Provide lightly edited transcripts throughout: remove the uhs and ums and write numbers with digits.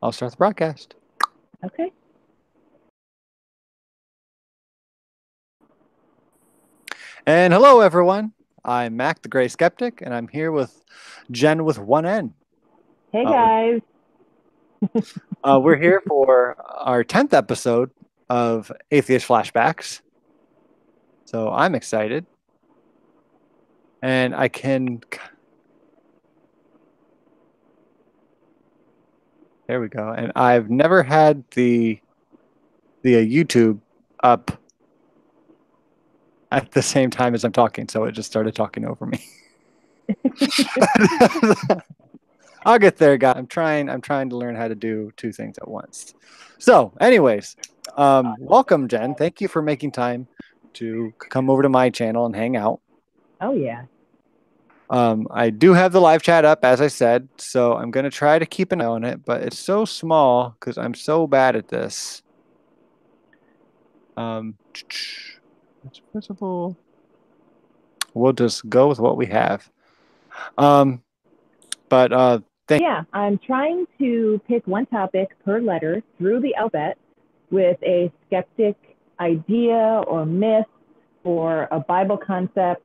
I'll start the broadcast. Okay. And hello, everyone. I'm Mac, the Gray Skeptic, and I'm here with Jen with one N. Hey Uh, guys. we're here for our 10th episode of Atheist Flashbacks. So I'm excited. And I can... There we go. And I've never had the YouTube up at the same time as I'm talking, so it just started talking over me. I'll get there, guys. I'm trying to learn how to do two things at once. So, anyways, welcome, Jen. Thank you for making time to come over to my channel and hang out. Oh yeah. I do have the live chat up, as I said, so I'm going to try to keep an eye on it, but it's so small because I'm so bad at this. It's visible. We'll just go with what we have. But Yeah, I'm trying to pick one topic per letter through the alphabet with a skeptic idea or myth or a Bible concept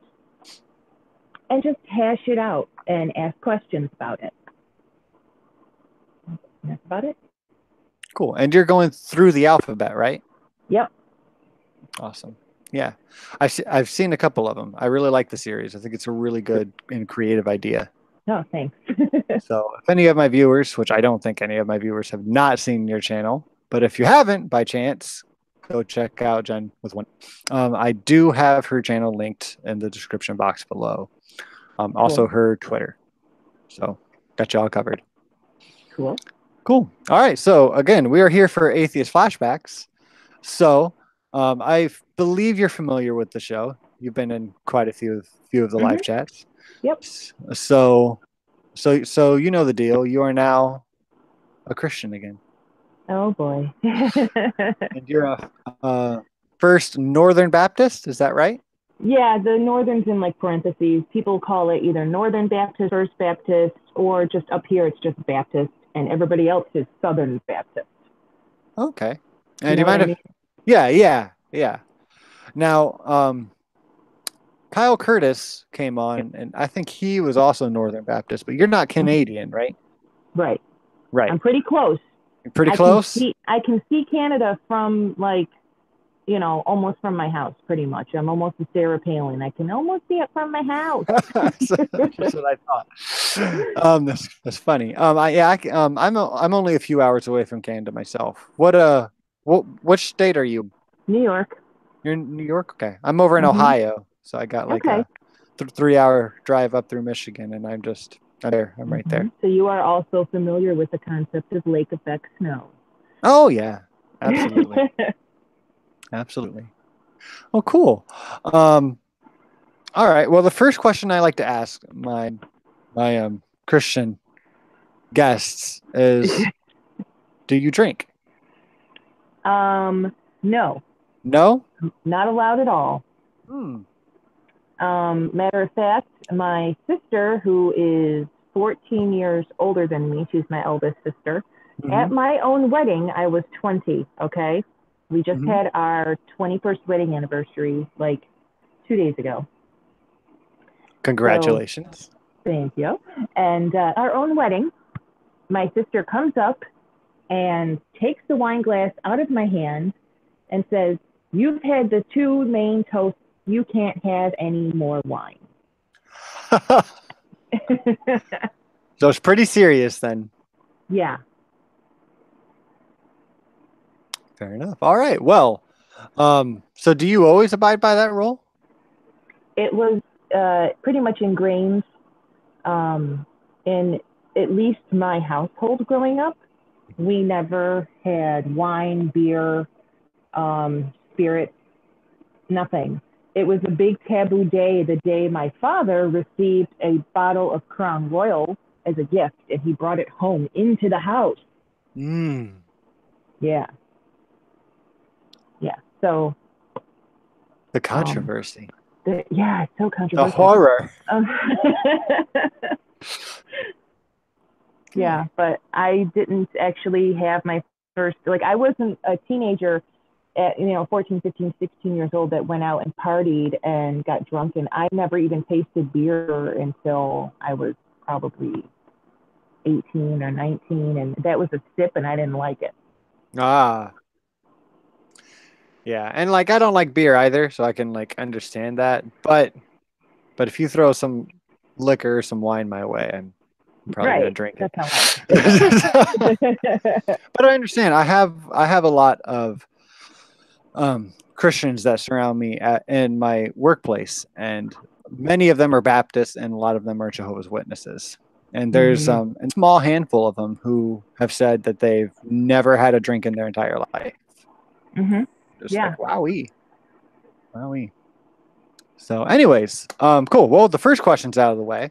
and just hash it out and ask questions about it. That's about it. cool. And you're going through the alphabet, right? Yep. Awesome. Yeah. I've seen a couple of them. I really like the series. I think it's a really good and creative idea. Oh, thanks. So if any of my viewers, which I don't think any of my viewers have not seen your channel, but if you haven't by chance, go check out Jen with one. I do have her channel linked in the description box below. Also Cool. her Twitter. So got you all covered. Cool. Cool. All right. So again, we are here for Atheist Flashbacks. So I believe you're familiar with the show. You've been in quite a few of the live chats. Yep. So you know the deal. You are now a Christian again. Oh boy. And you're a First Northern Baptist, is that right? Yeah, the Northern's in like parentheses. People call it either Northern Baptist, First Baptist, or just up here it's just Baptist, and everybody else is Southern Baptist. Okay. You And do know you what mind I if... mean? Yeah. Now, Kyle Curtis came on, and I think he was also Northern Baptist, but you're not Canadian, right? Right. Right. I'm pretty close. You're pretty close? I can see Canada from like, almost from my house, pretty much. I'm almost a Sarah Palin. I can almost see it from my house. That's what I thought. That's funny. I'm only a few hours away from Canada myself. Which state are you? New York. You're in New York? Okay. I'm over in Ohio, so I got like Okay. a 3-hour drive up through Michigan, and I'm there. I'm right there. So you are also familiar with the concept of lake effect snow. Oh yeah, absolutely. Absolutely. Oh, cool. All right. Well, the first question I like to ask my Christian guests is, do you drink? No, No? not allowed at all. Hmm. Matter of fact, my sister, who is 14 years older than me, she's my eldest sister. At my own wedding, I was 20, okay? We just had our 21st wedding anniversary like 2 days ago. Congratulations. So, thank you. And our own wedding, my sister comes up and takes the wine glass out of my hand and says, "You've had the 2 main toasts. You can't have any more wine." So it's pretty serious then. Yeah. Fair enough. All right. Well, so do you always abide by that rule? It was pretty much ingrained in at least my household growing up. We never had wine, beer, spirits, nothing. It was a big taboo day the day my father received a bottle of Crown Royal as a gift, and he brought it home into the house. Yeah. So the controversy. Yeah, it's so controversial. The horror. Yeah, but I didn't actually have my first, like, I wasn't a teenager at, 14, 15, 16 years old that went out and partied and got drunk. And I never even tasted beer until I was probably 18 or 19. And that was a sip and I didn't like it. Ah, yeah. And like I don't like beer either, so I can like understand that. But if you throw some liquor or some wine my way, I'm probably gonna Right. drink it. That's how I feel. But I understand. I have a lot of Christians that surround me in my workplace, and many of them are Baptists, and a lot of them are Jehovah's Witnesses. And there's Hmm. a small handful of them who have said that they've never had a drink in their entire life. Hmm. Just Yeah. like wowee, wowee. So, anyways, cool. Well, the first question's out of the way.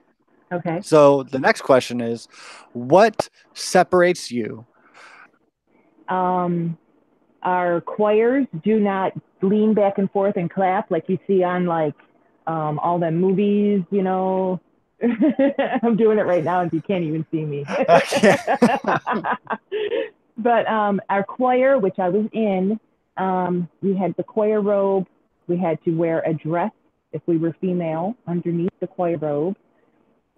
Okay. So the next question is, what separates you? Um, our choirs do not lean back and forth and clap like you see on like all the movies, I'm doing it right now and you can't even see me. Okay. But our choir, which I was in, we had the choir robe. We had to wear a dress if we were female underneath the choir robe.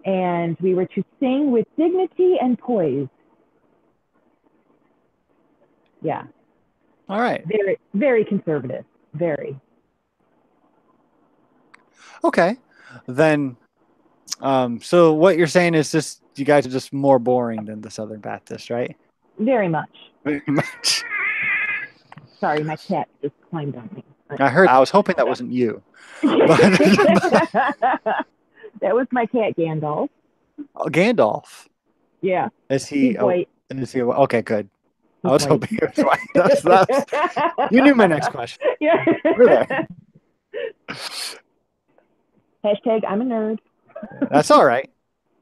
And we were to sing with dignity and poise. Yeah. All right. Very, very conservative. Very. Okay. Then, so what you're saying is just you guys are just more boring than the Southern Baptists, right? Very much. Very much. Sorry, my cat just climbed on me. I heard. I was hoping that wasn't you, but That was my cat Gandalf. oh, Gandalf. Yeah, Is he? he's Oh, white. is he? Okay, good. I He's was white. hoping it was right. You knew my next question. Yeah. We're there. Hashtag I'm a nerd. That's all right.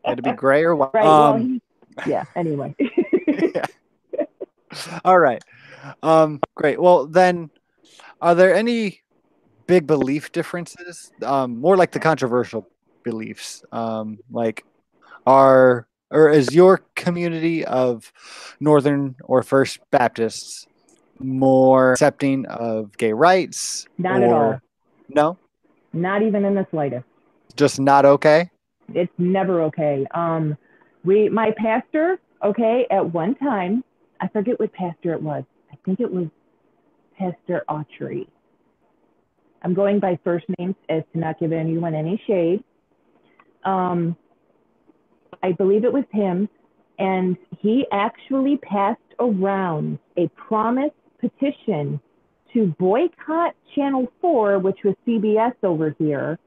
It had to be gray or white. Right. Well, yeah. Anyway. Yeah. All right. Great. Well, then, are there any big belief differences? More like the controversial beliefs. Like, or is your community of Northern or First Baptists more accepting of gay rights, Not at all. or no? Not even in the slightest. Just not okay? It's never okay. My pastor, okay, at one time, I forget what pastor it was. I think it was Pastor Autry. I'm going by first names as to not give anyone any shade. I believe it was him, and he actually passed around a promise petition to boycott Channel 4, which was CBS over here,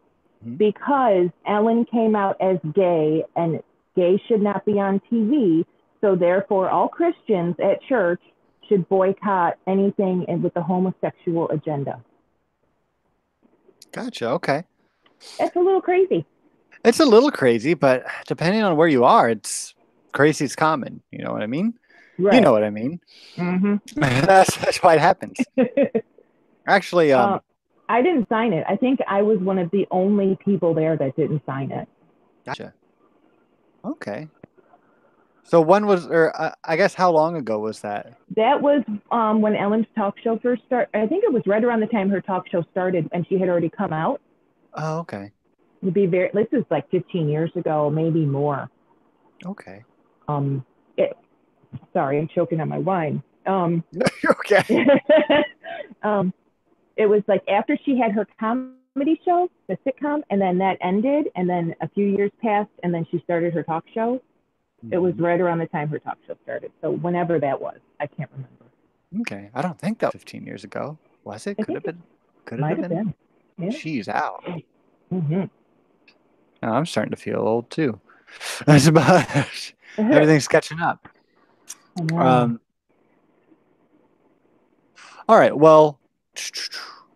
because Ellen came out as gay and gay should not be on TV. So therefore, all Christians at church should boycott anything with the homosexual agenda. Gotcha. Okay. That's a little crazy. It's a little crazy, but depending on where you are, it's crazy. It's common. You know what I mean? Right. You know what I mean? Mm-hmm. That's why it happens. Actually, I didn't sign it. I think I was one of the only people there that didn't sign it. Gotcha. Okay. So when was, or I guess how long ago was that? That was when Ellen's talk show first started. I think it was right around the time her talk show started, and she had already come out. Oh, okay. This is like 15 years ago, maybe more. Okay. Sorry, I'm choking on my wine. Okay. It was like after she had her comedy show, the sitcom, and then that ended, and then a few years passed, and then she started her talk show. It was right around the time her talk show started. So whenever that was, I can't remember. Okay. I don't think that was 15 years ago. Was it? Could have been. Could Might have been. Yeah. She's out. Mm-hmm. Now I'm starting to feel old too. That's about everything's catching up. All right. Well,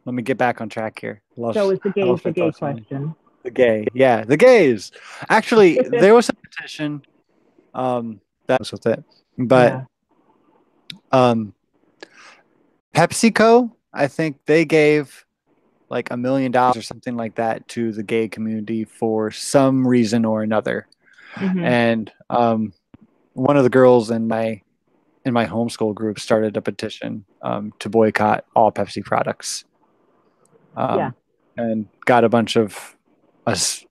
let me get back on track here. So is the gay question. The gay. Yeah, the gays. Actually, there was a petition that was with it. But PepsiCo, I think they gave like $1 million or something like that to the gay community for some reason or another. Mm-hmm. And one of the girls in my homeschool group started a petition to boycott all Pepsi products, Yeah. and got a bunch of us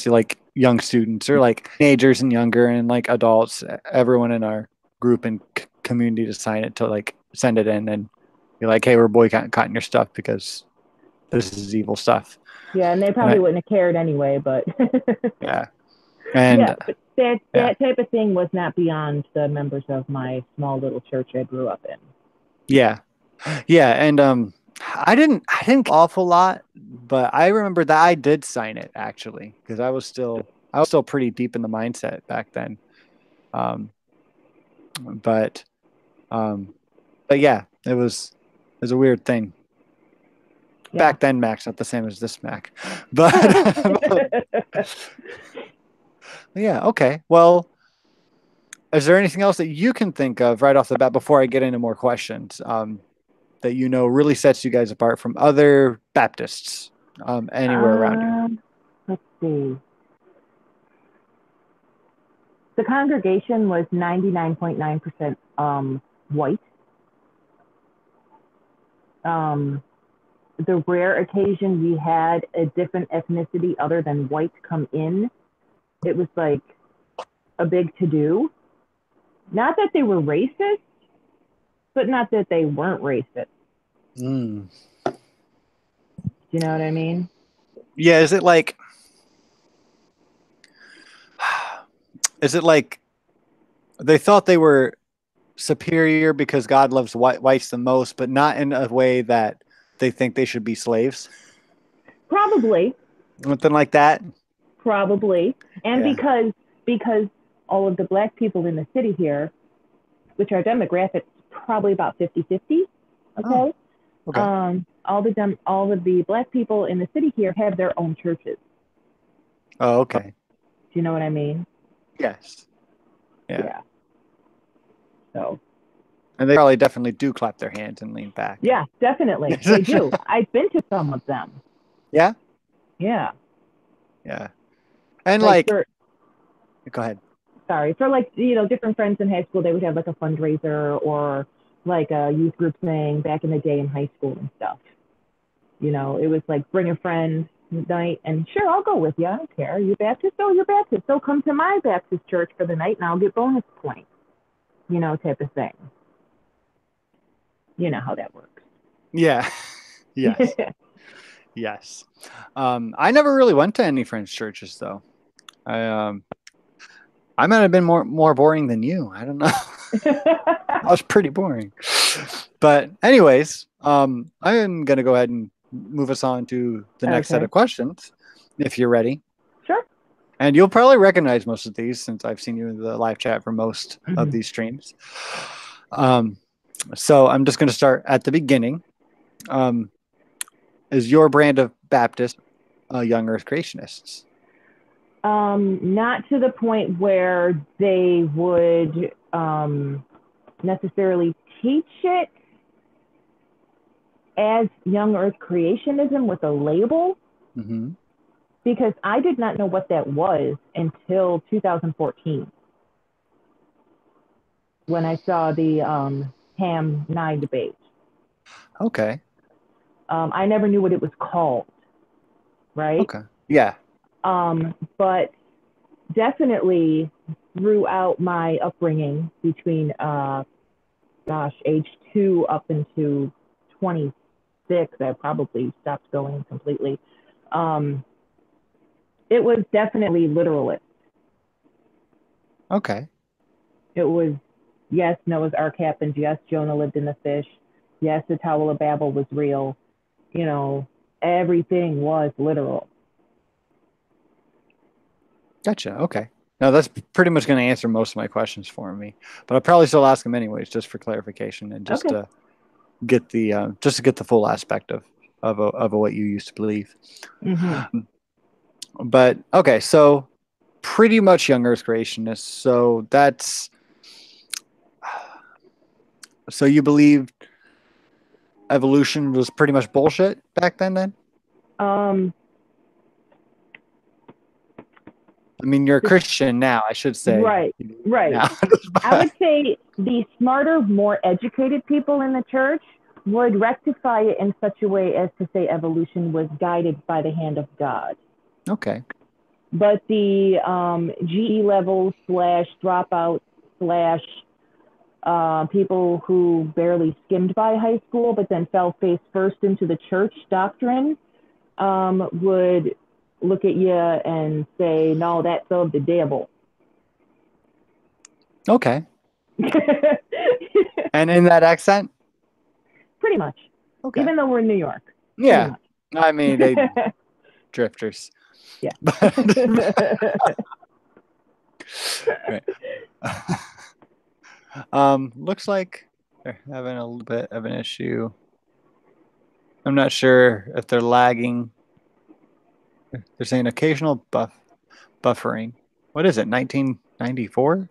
like young students or like teenagers and younger and like adults, everyone in our group and community to sign it, to like send it in and be like, hey, we're boycotting your stuff because this is evil stuff. Yeah, and they And probably wouldn't have cared anyway, but yeah, yeah, and but that yeah, that type of thing was not beyond the members of my small little church I grew up in. yeah, yeah, and I didn't awful lot, but I remember that I did sign it actually because I was still pretty deep in the mindset back then. Um, but um, but yeah, it was a weird thing Yeah. back then. Mac's not the same as this Mac, but, but yeah, okay. Well, is there anything else that you can think of right off the bat before I get into more questions, that you know really sets you guys apart from other Baptists anywhere around you? Let's see. The congregation was 99.9% white. Um, the rare occasion we had a different ethnicity other than white come in, it was like a big to do. Not that they were racist, but not that they weren't racist. Mm. Do you know what I mean? Yeah, is it like they thought they were superior because God loves whites the most, but not in a way that they think they should be slaves? Probably, Something like that. probably. And Yeah. because all of the black people in the city here, which are demographics probably about 50-50, Oh, okay? okay. All of the black people in the city here have their own churches. Oh, okay. Do you know what I mean? Yes. Yeah. Yeah. So And they probably definitely do clap their hands and lean back. yeah, definitely they do. I've been to some of them. Yeah. Yeah, Yeah. And like like, for go ahead. sorry for like different friends in high school. They would have like a fundraiser or like a youth group thing back in the day in high school and stuff. It was like bring a friend night and sure I'll go with you. I don't care. You Baptist? Oh, you're Baptist. So come to my Baptist church for the night and I'll get bonus points. Type of thing. You know how that works. Yeah. Yes. Yes. I never really went to any French churches though. I might have been more boring than you. I don't know. I was pretty boring. But anyways, I am gonna go ahead and move us on to the next set Okay. of questions, if you're ready. Sure. And you'll probably recognize most of these since I've seen you in the live chat for most of Mm-hmm. these streams. Um, so I'm just gonna start at the beginning. Um, is your brand of Baptist young Earth creationists? Not to the point where they would necessarily teach it as young earth creationism with a label, Mm-hmm. because I did not know what that was until 2014 when I saw the Ham Nye debate. Okay. I never knew what it was called, right? Okay. Yeah. But definitely throughout my upbringing between age 2 up into 26, I probably stopped going completely. Um, it was definitely literalist. Okay. It was, yes, Noah's Ark happened. Yes, Jonah lived in the fish. Yes, the Tower of Babel was real. You know, everything was literal. Gotcha. Okay. Now that's pretty much going to answer most of my questions for me, but I'll probably still ask them anyways, just for clarification and Okay. just to get the full aspect of what you used to believe. Mm-hmm. But okay, so pretty much young Earth creationists. So you believed evolution was pretty much bullshit back then. Then Um, I mean, you're a Christian now, I should say. Right, right. Now. I would say the smarter, more educated people in the church would rectify it in such a way as to say evolution was guided by the hand of God. Okay. But the GE level / dropout / people who barely skimmed by high school but then fell face first into the church doctrine would look at you and say, no, that's of the devil. Okay. And in that accent? Pretty much. Okay. Even though we're in New York. Yeah. I mean, they drifters. Yeah. Right. Looks like they're having a little bit of an issue. I'm not sure if they're lagging. They're saying occasional buffering. What is it? 1994?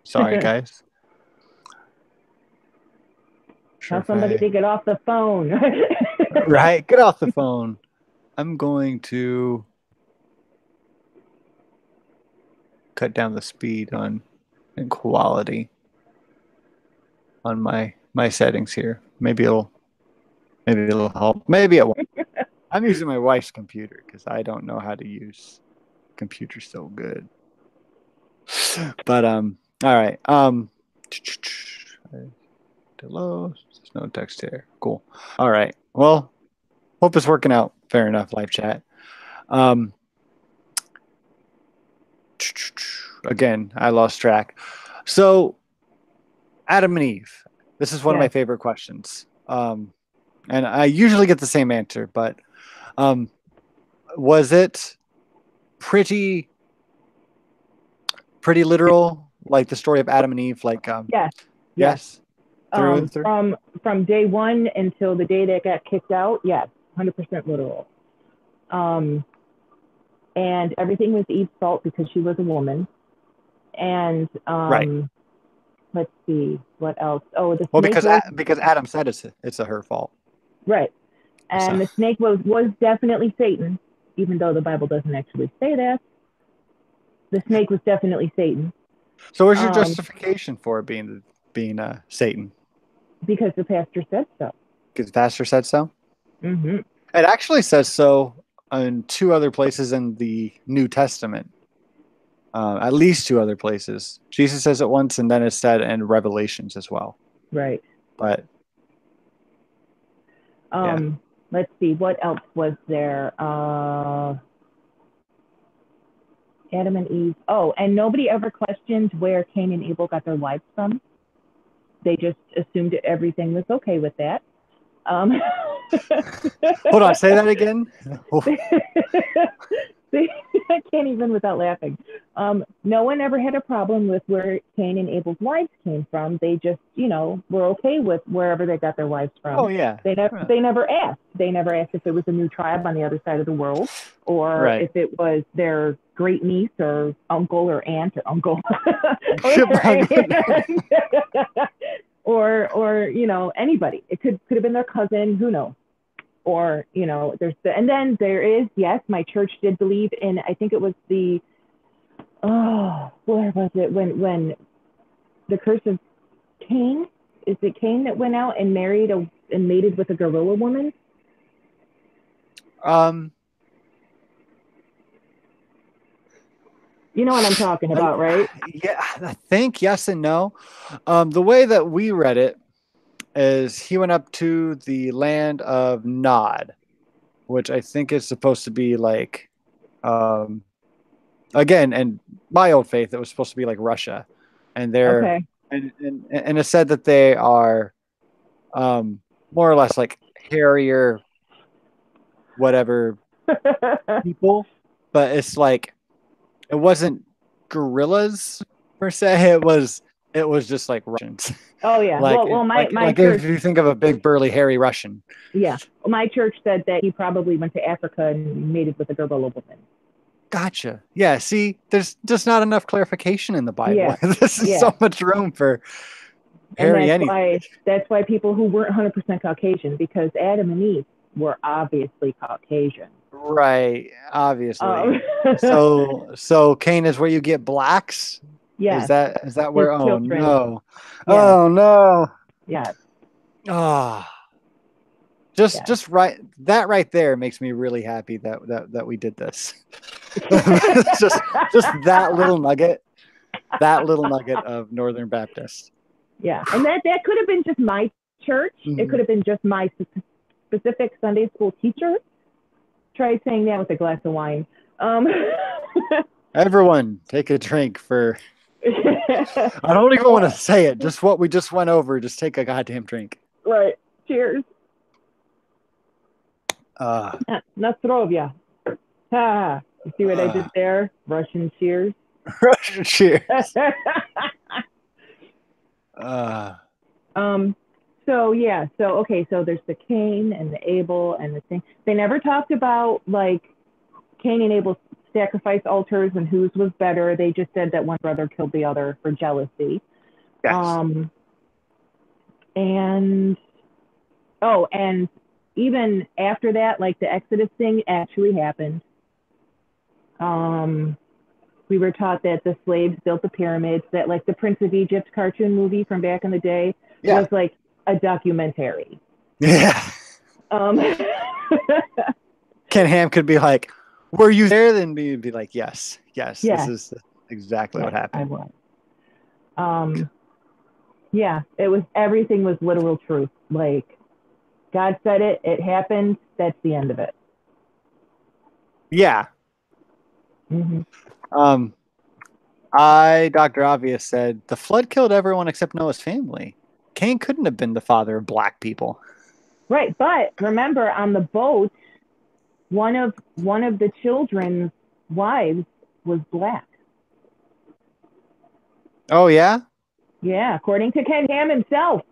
Sorry, guys. Tell somebody to get off the phone. Right, get off the phone. I'm going to cut down the speed and quality on my settings here. Maybe it'll help. Maybe it won't. I'm using my wife's computer because I don't know how to use computers so good. But all right. Hello. There's no text here. Cool. All right. Well, hope it's working out. Fair enough, live chat. Again, I lost track. So, Adam and Eve. This is one of my favorite questions. And I usually get the same answer, but was it pretty literal, like the story of Adam and Eve? Like, yes. From day one until the day that got kicked out, yes, 100% literal. And everything was Eve's fault because she was a woman. And right. Let's see what else. Oh, the snake because Adam said it's her fault. Right. And the snake was definitely Satan, even though the Bible doesn't actually say that. The snake was definitely Satan. So where's your justification for it being Satan? Because the pastor said so. Because the pastor said so? Mm-hmm. It actually says so in 2 other places in the New Testament. At least 2 other places. Jesus says it once, and then it's said in Revelations as well. Right. But let's see, what else was there? Adam and Eve. Oh, and nobody ever questioned where Cain and Abel got their wives from. They just assumed everything was okay with that. Hold on, say that again. I can't even without laughing. No one ever had a problem with where Cain and Abel's wives came from. They just, were okay with wherever they got their wives from. Oh yeah. They never asked. They never asked if it was a new tribe on the other side of the world, or if it was their great niece or uncle or aunt or uncle, or anybody. It could have been their cousin. Who knows? Or and then there is, yes, my church did believe in, I think it was where was it when the curse of Cain, is it Cain that went out and married and mated with a gorilla woman? You know what I'm talking about, right? Yeah, I think yes and no. The way that we read it is he went up to the land of Nod, which I think is supposed to be like, again, and my old faith, it was supposed to be like Russia, and they're and it said that they are more or less like hairier, whatever people, but it's like it wasn't gorillas per se. It was just like Russians. Oh yeah. Like, my church, if you think of a big burly hairy Russian. Yeah. Well, my church said that he probably went to Africa and mated with a gorilla woman. Gotcha. Yeah. See, there's just not enough clarification in the Bible. Yeah. This is so much room for hairy anything. That's why people who weren't 100% Caucasian, because Adam and Eve were obviously Caucasian. Right, obviously. Um, So Cain is where you get blacks? yes, Is that his where? Oh children. no. Yes, Oh no. yes, Ah. yes. Just right there makes me really happy that we did this. just just that little nugget of Northern Baptist. Yeah, and that could have been just my church. It could Mhm. have been just my specific Sunday school teacher. Try saying that with a glass of wine. Um, Everyone, take a drink for. I don't even want to say it. Just what we just went over. Just take a goddamn drink. right. Cheers. Uh, Nostrovia. Ha. You see what I did uh, there? Russian cheers. cheers. Uh, um. So yeah. So okay. So there's the Cain and the Abel and the thing. They never talked about like Cain and Abel's sacrifice altars and whose was better. They just said that one brother killed the other for jealousy. yes. Um. And oh, and even after that, like the Exodus thing actually happened. Um, we were taught that the slaves built the pyramids, that like the Prince of Egypt cartoon movie from back in the day Yeah. was like a documentary. Yeah. Um, Ken Ham could be like, "Were you there?" Then be like, "Yes, yes. This yeah, is exactly what yeah, I happened." was. Um, yeah, it was everything was literal truth. Like God said it, it happened. That's the end of it. Yeah. Mm-hmm. Um. Dr. Obvious said the flood killed everyone except Noah's family. Cain couldn't have been the father of black people. Right, but remember on the boat, one of the children's wives was black. Oh yeah. Yeah, according to Ken Ham himself.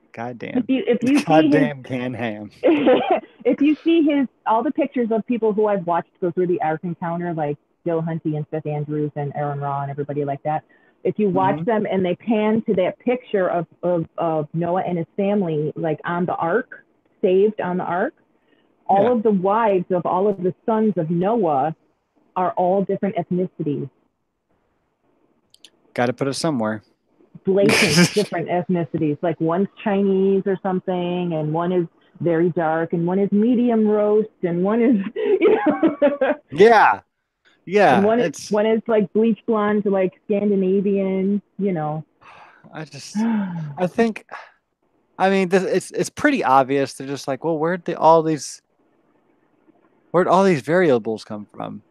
If Goddamn. you see his Goddamn Ken Ham. if you see his all the pictures of people who I've watched go through the Ark Encounter, like Bill Hunty and Seth Andrews and Aaron Raw and everybody like that, if you watch Mm-hmm. them and they pan to that picture of Noah and his family, like on the Ark, saved on the Ark, all Yeah. of the wives of all of the sons of Noah are all different ethnicities, Got to put it somewhere. blatant different ethnicities. Like one's Chinese or something, and one is very dark, and one is medium roast, and one is, Yeah. and Yeah. one is like bleach blonde, like Scandinavian. I just, I think, I mean, it's pretty obvious. They're just like, well, where'd all these variables come from?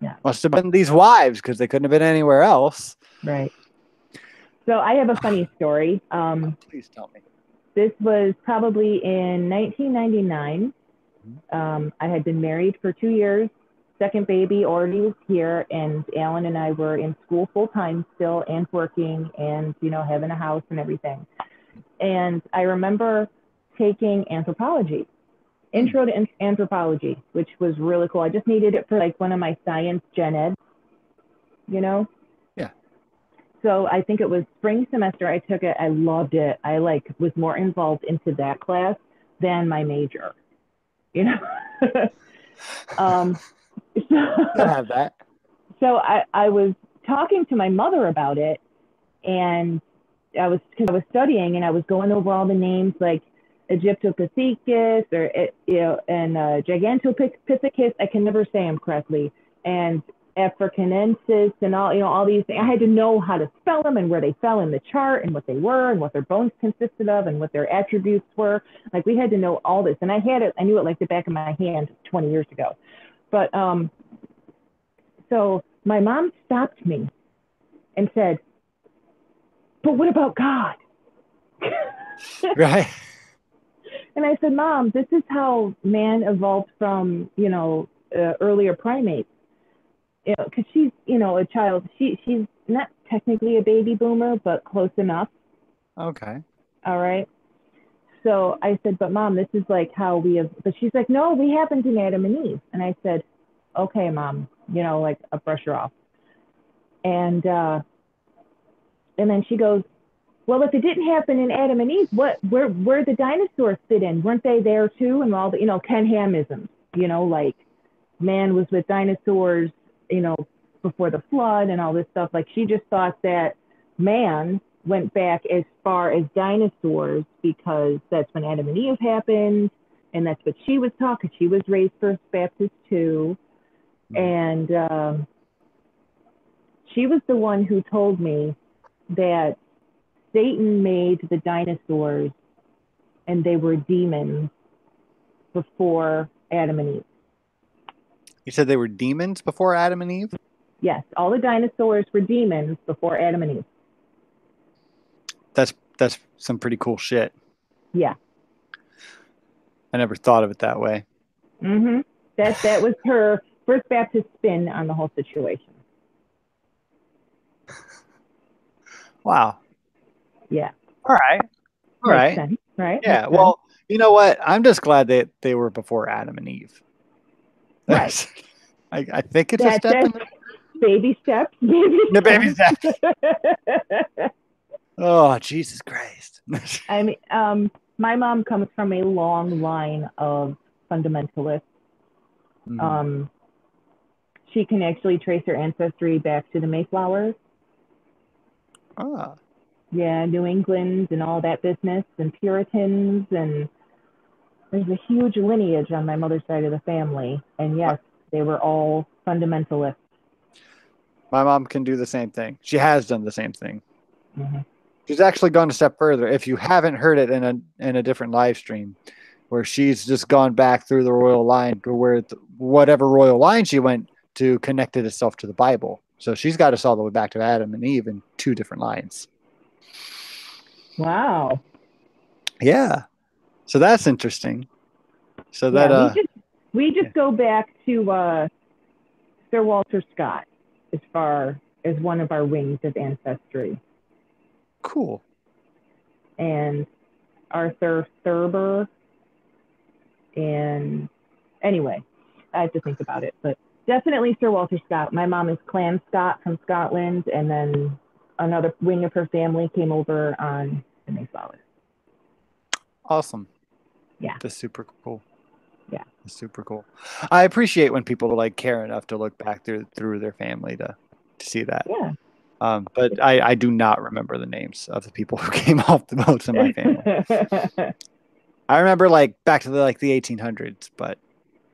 Yeah, Must have been these wives because they couldn't have been anywhere else. right. So I have a funny story. Please tell me. This was probably in 1999. Mhm. I had been married for 2 years. Second baby already was here, and Alan and I were in school full time still and working and, having a house and everything. And I remember taking anthropology, intro to anthropology, which was really cool. I just needed it for like one of my science gen ed, you know? Yeah. So I think it was spring semester I took it. I loved it. I like was more involved into that class than my major, you know? um, I have that. so I was talking to my mother about it, and because I was studying and I was going over all the names like Egyptopithecus or and Gigantopithecus. I can never say them correctly, and Africanensis and all these things. I had to know how to spell them and where they fell in the chart and what they were and what their bones consisted of and what their attributes were. Like we had to know all this, and I knew it like the back of my hand 20 years ago. But so my mom stopped me and said, "But what about God?" Right. And I said, Mom, this is how man evolved from, earlier primates. Because she's, a child. She's not technically a baby boomer, but close enough. Okay. All right. So I said, but Mom, this is like how we have. But she's like, no, we happened in Adam and Eve. And I said, okay, Mom, like a brush her off. And then she goes, Well, if it didn't happen in Adam and Eve, where the dinosaurs fit in? Weren't they there too? And all the, Ken Hamisms, like man was with dinosaurs, before the flood and all this stuff. Like she just thought that man went back as far as dinosaurs because that's when Adam and Eve happened. And that's what she was taught because she was raised First Baptist too. And she was the one who told me that Satan made the dinosaurs and they were demons before Adam and Eve. You said they were demons before Adam and Eve? Yes, all the dinosaurs were demons before Adam and Eve. That's some pretty cool shit. Yeah. I never thought of it that way. Mm-hmm. That was her First Baptist spin on the whole situation. Wow. Yeah. All right. All Makes right. sense, right? Yeah. Well, you know what? I'm just glad that they were before Adam and Eve. Right. I think it's a step. Baby steps. The baby steps. Oh, Jesus Christ. I mean, my mom comes from a long line of fundamentalists. She can actually trace her ancestry back to the Mayflowers. Ah. Yeah, New England and all that business, and Puritans, and there's a huge lineage on my mother's side of the family. And yes, they were all fundamentalists. My mom can do the same thing. She has done the same thing. Mm-hmm. She's actually gone a step further. If you haven't heard it in a different live stream, where she's just gone back through the royal line, to where whatever royal line she went to connected itself to the Bible. So she's got us all the way back to Adam and Eve in 2 different lines. Wow. Yeah. So that's interesting. So that we just go back to Sir Walter Scott as far as one of our wings of ancestry. Cool. And Arthur Thurber. And anyway, I have to think about it, but definitely Sir Walter Scott. My mom is Clan Scott from Scotland, and then another wing of her family came over on the Mayflowers. Awesome. Yeah. That's super cool. Yeah. That's super cool. I appreciate when people like care enough to look back through their family to see that. Yeah. But I do not remember the names of the people who came off the boats in my family. I remember like back to the 1800s, but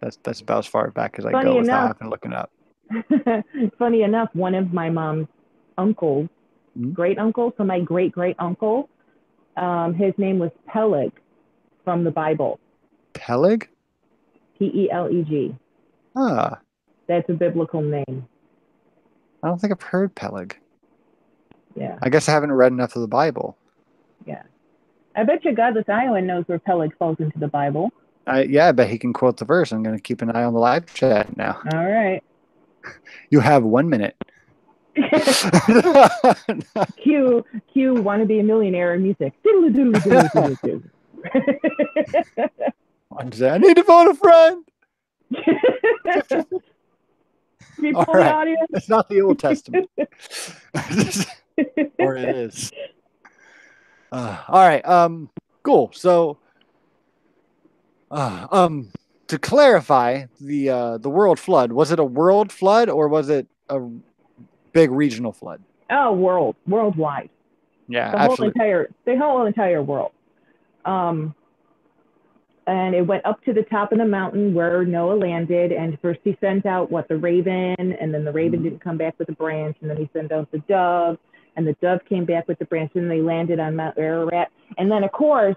that's about as far back as I go without having to look it up. Funny enough, one of my mom's uncles, great uncle, so my great uncle, his name was Peleg from the Bible. Peleg? Peleg. Ah. That's a biblical name. I don't think I've heard Peleg. Yeah. I guess I haven't read enough of the Bible. Yeah. I bet you Godless Iowan knows where Peleg falls into the Bible. I bet he can quote the verse. I'm going to keep an eye on the live chat now. All right. You have 1 minute. Cue wanna be a millionaire music. I need to phone a friend. All right. It's not the Old Testament. Or it is. All right. Cool. So to clarify, the world flood, was it a world flood or was it a big regional flood? Oh, worldwide. Yeah, the whole entire world. And it went up to the top of the mountain where Noah landed. And first he sent out the raven, and then the raven didn't come back with a branch. And then he sent out the dove, and the dove came back with the branch, and they landed on Mount Ararat. And then, of course,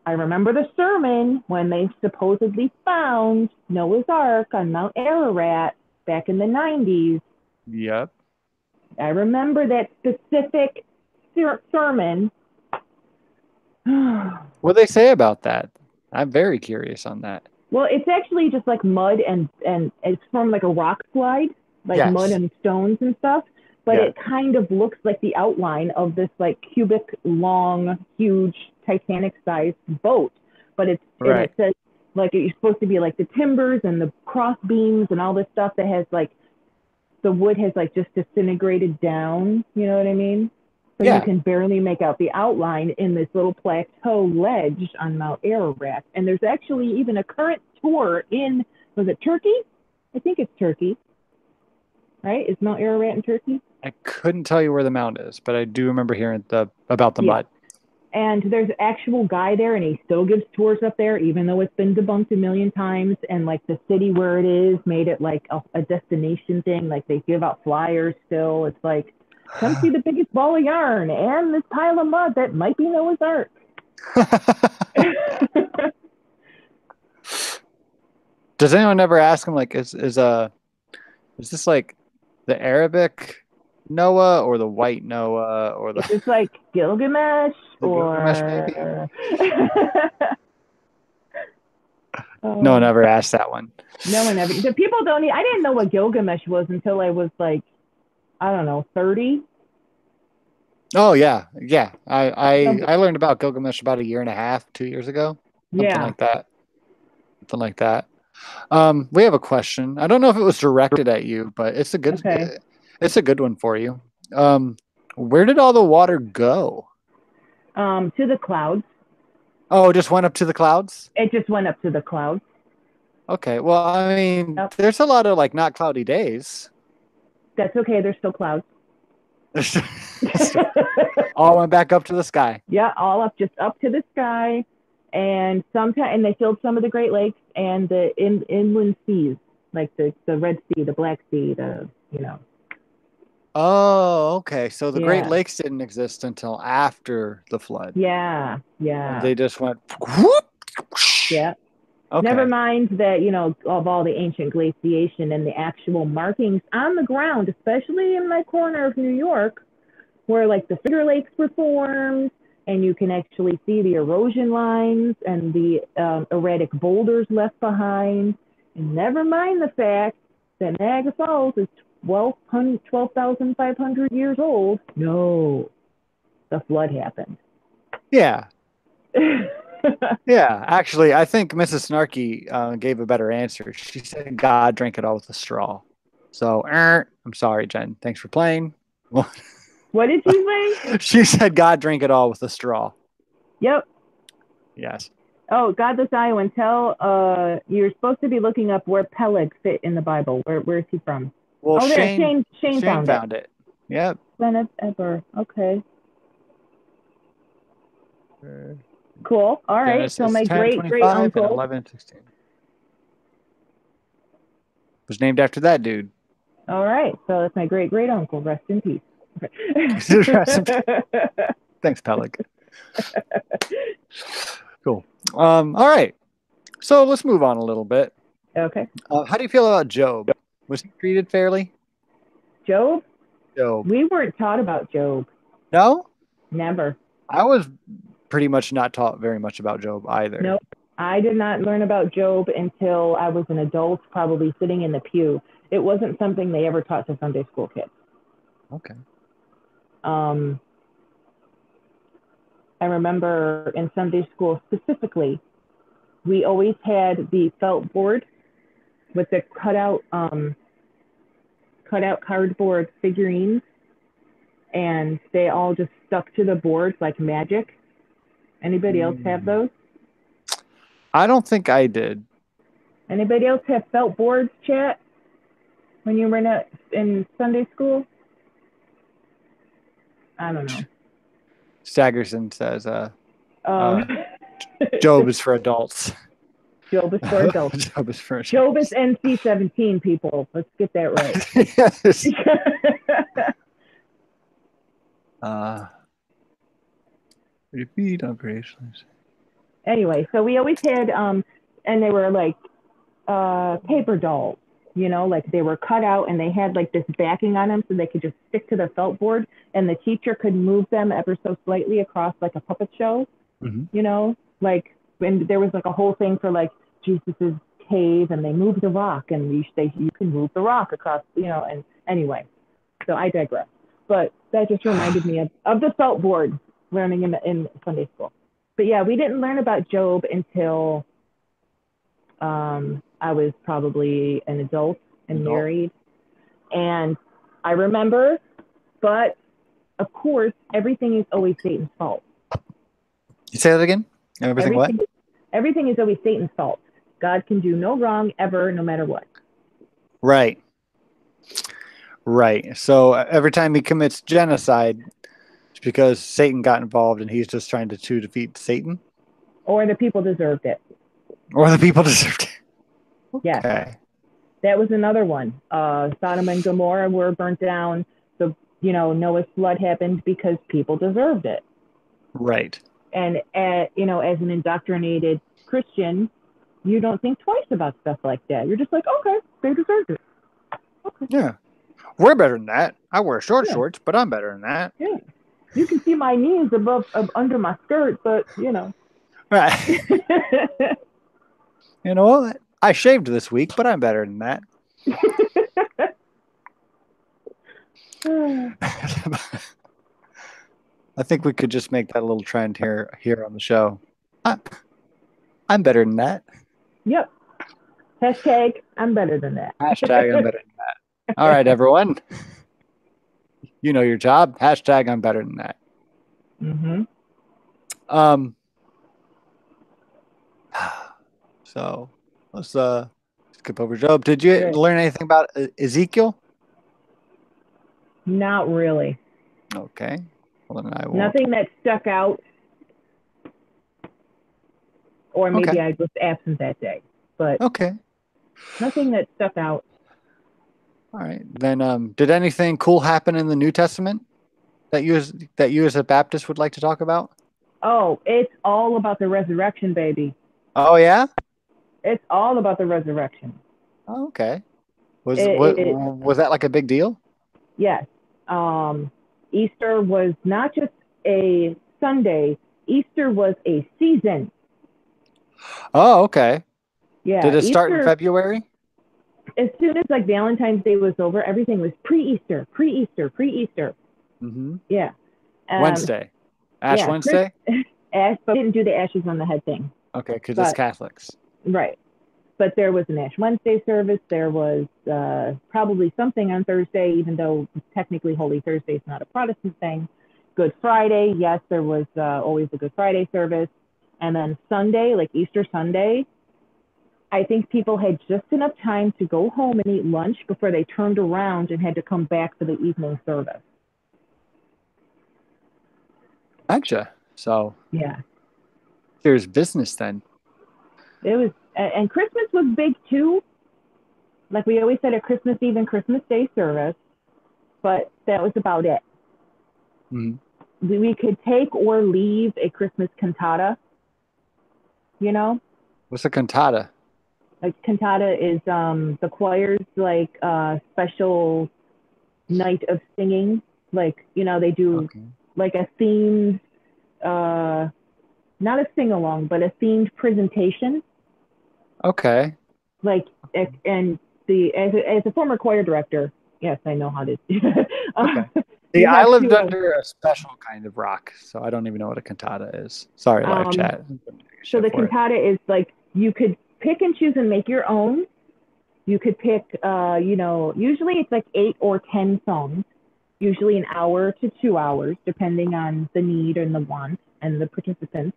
I remember the sermon when they supposedly found Noah's Ark on Mount Ararat back in the 90s. Yep. I remember that specific sermon. What do they say about that? I'm very curious on that. Well, it's actually just like mud and it's from like a rock slide, like mud and stones and stuff. But it kind of looks like the outline of this like cubic long, huge Titanic-sized boat. But it says like it's supposed to be like the timbers and the cross beams and all this stuff that has like the wood has like just disintegrated down. You know what I mean? So you Yeah, can barely make out the outline in this little plateau ledge on Mount Ararat. And there's actually even a current tour in, was it Turkey? I think it's Turkey, right? Is Mount Ararat in Turkey? I couldn't tell you where the mount is, but I do remember hearing about the Yeah. mud. And there's an actual guy there, and he still gives tours up there, even though it's been debunked a million times. And like the city where it is made it like a destination thing. Like they give out flyers still. It's like, come see the biggest ball of yarn and this pile of mud that might be Noah's Ark. Does anyone ever ask him like, is this like the Arabic Noah or the white Noah or Is the this like Gilgamesh the Gilgamesh maybe? or? No one ever asked that one. No one ever. The people don't. I didn't know what Gilgamesh was until I was like, I don't know, 30. Oh yeah, yeah. I learned about Gilgamesh about a year and a half, 2 years ago, something Yeah. like that. Something like that. We have a question. I don't know if it was directed at you, but Okay. it's a good one for you. Where did all the water go? To the clouds. Oh, it just went up to the clouds? It just went up to the clouds. Okay. Well, I mean, Yep. there's a lot of like not cloudy days. That's okay. There's still clouds. All went back up to the sky. Yeah, all up, just up to the sky, and sometimes, and they filled some of the Great Lakes and the inland seas, like the Red Sea, the Black Sea, the. Oh, okay. So the Great Yeah, Lakes didn't exist until after the flood. yeah, And yeah, they just went whoop. yeah. Never Okay. mind that, of all the ancient glaciation and the actual markings on the ground, especially in my corner of New York, where like the Finger Lakes were formed, and you can actually see the erosion lines and the erratic boulders left behind. And never mind the fact that Niagara Falls is 12,500 years old. No, the flood happened. Yeah. Yeah. Actually, I think Mrs. Snarky gave a better answer. She said God drank it all with a straw. So, I'm sorry, Jen. Thanks for playing. Well, What did you say? she said God drank it all with a straw. Yep. Yes. Oh, Godless Iowan, you're supposed to be looking up where Peleg fit in the Bible. Where is he from? Well, Oh, there, Shane Shane Shane found it. found it. Yep. Son of Eber. Okay. Cool. All right. So Genesis my 10, great great 25 and uncle. 11, 16. Was named after that dude. All right. So that's my great great uncle. Rest in peace. Thanks, Peleg. Cool. All right. So let's move on a little bit. Okay. How do you feel about Job? Was he treated fairly? Job? Job. We weren't taught about Job. No? Never. I was pretty much not taught very much about Job either. Nope. I did not learn about Job until I was an adult, probably sitting in the pew. It wasn't something they ever taught to Sunday school kids. Okay. I remember in Sunday school specifically, we always had the felt board with the cutout cardboard figurines, and they all just stuck to the board like magic. Anybody else have those? I don't think I did. Anybody else have felt boards, chat, when you were in Sunday school? I don't know. Staggerson says, Um, Job is for adults. Job is for adults. Job is for adults. Job is NC-17, people. Let's get that right. Yes. Repeat operations. Anyway, so we always had, and they were like paper dolls, like they were cut out and they had like this backing on them so they could just stick to the felt board, and the teacher could move them ever so slightly across like a puppet show, like, and there was like a whole thing for like Jesus's cave, and they moved the rock, and you can move the rock across, and anyway, so I digress. But that just reminded me of the felt board learning in Sunday school. But yeah, we didn't learn about Job until I was probably an adult and married. And I remember, but of course, everything is always Satan's fault. You say that again? Everything what? Everything is always Satan's fault. God can do no wrong ever, no matter what. Right. Right. So every time he commits genocide, it's because Satan got involved and he's just trying to defeat Satan? Or the people deserved it. Or the people deserved it. Yes. Okay. That was another one. Sodom and Gomorrah were burnt down. So, Noah's flood happened because people deserved it. Right. And, as an indoctrinated Christian, you don't think twice about stuff like that. You're just like, okay, they deserved it. Okay. Yeah. We're better than that. I wear shorts, but I'm better than that. Yeah. You can see my knees under my skirt, but, Right. You know what? I shaved this week, but I'm better than that. I think we could just make that a little trend here on the show. I'm better than that. Yep. Hashtag I'm better than that. Hashtag I'm better than that. All right, everyone. You know your job. Hashtag I'm better than that. Mm-hmm. So let's skip over Job. Did you learn anything about Ezekiel? Not really. Okay. Well, then I won't. Nothing that stuck out. Or maybe I was absent that day. But nothing that stuck out. All right. Then did anything cool happen in the New Testament that you as a Baptist would like to talk about? Oh, it's all about the resurrection, baby. Oh yeah? It's all about the resurrection. Oh, okay. Was that like a big deal? Yes. Easter was not just a Sunday. Easter was a season. Oh, okay. Yeah. Did it start in February? As soon as Valentine's Day was over, everything was pre-Easter. Mm-hmm. Yeah. Wednesday. Ash Wednesday? Ash, but didn't do the ashes on the head thing. Okay, because it's Catholics. Right. But there was an Ash Wednesday service. There was probably something on Thursday, even though technically Holy Thursday is not a Protestant thing. Good Friday, yes, there was always a Good Friday service. And then Sunday, like Easter Sunday, I think people had just enough time to go home and eat lunch before they turned around and had to come back for the evening service. Gotcha. So yeah, there's business then. It was, and Christmas was big too. Like we always said, a Christmas Eve and Christmas Day service, but that was about it. Mm-hmm. We could take or leave a Christmas cantata. What's a cantata? A cantata is the choir's special night of singing. They do a themed, not a sing-along, but a themed presentation. Okay. And as a former choir director, yes, I know how to. Okay. See, I lived under a special kind of rock, so I don't even know what a cantata is. Sorry, live chat. So the cantata is you could pick and choose and make your own. You could pick, usually it's 8 or 10 songs, usually an hour to 2 hours, depending on the need and the want and the participants.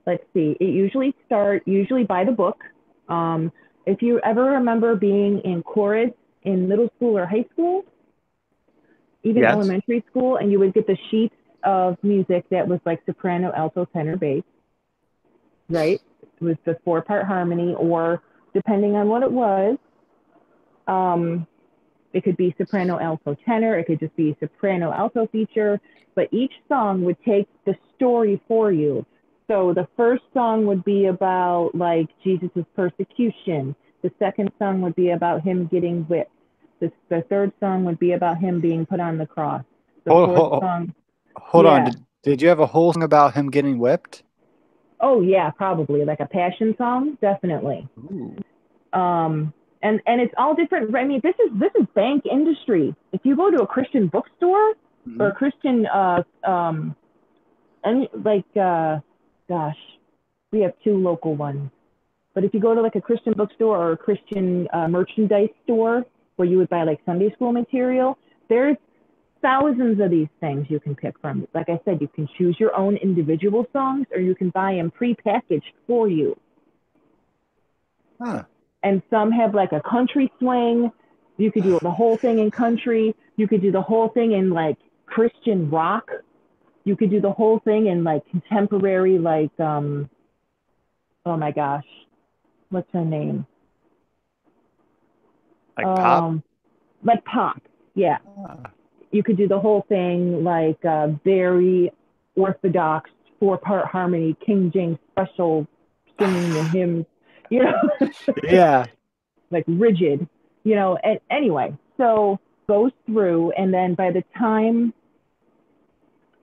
Let's see. It usually starts by the book. If you ever remember being in chorus in middle school or high school, even elementary school, and you would get the sheets of music that was soprano, alto, tenor, bass, right? It was the 4-part harmony, or depending on what it was, it could be soprano, alto, tenor. It could just be soprano, alto feature. But each song would take the story for you. So the first song would be about Jesus' persecution. The second song would be about him getting whipped. The third song would be about him being put on the cross. The fourth song. Hold on. Did you have a whole song about him getting whipped? Oh yeah, probably a passion song, definitely. Ooh. And it's all different. I mean, this is bank industry. If you go to a Christian bookstore or a Christian gosh, we have 2 local ones. But if you go to a Christian bookstore or a Christian merchandise store where you would buy Sunday school material, There's thousands of these things you can pick from. Like I said, you can choose your own individual songs, or you can buy them pre-packaged for you. Huh. And some have like a country swing. You could do the whole thing in country. You could do the whole thing in like Christian rock. You could do the whole thing in like contemporary, like oh my gosh, what's her name? Like pop? Like pop. Yeah. You could do the whole thing like very orthodox 4-part harmony, King James special singing the hymns, you know. Yeah. Like rigid, you know. And anyway, so goes through, and then by the time,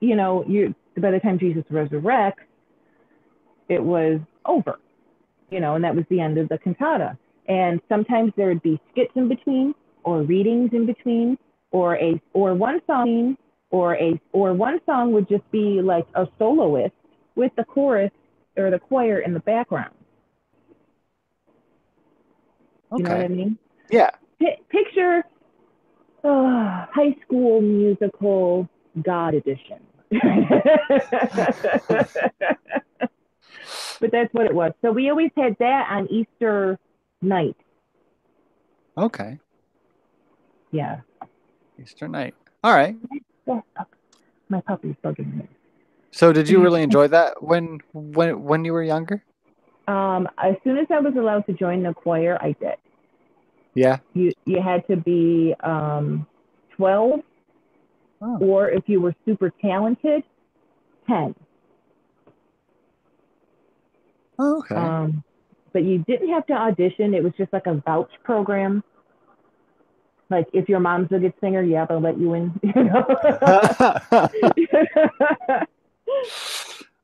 you know, by the time Jesus resurrects, it was over, you know, and that was the end of the cantata. And sometimes there would be skits in between, or readings in between, or one song, or one song would just be like a soloist with the chorus or the choir in the background. Okay. You know what I mean? Yeah. Picture high school musical God edition. But that's what it was. So we always had that on Easter night. Okay. Yeah. Easter night. All right. My puppy's bugging me. So did you really enjoy that when you were younger? As soon as I was allowed to join the choir, I did. Yeah. You had to be 12, or if you were super talented, 10. Oh, okay. But you didn't have to audition. It was just like a vouch program. Like if your mom's a good singer, yeah, they'll let you in. You know?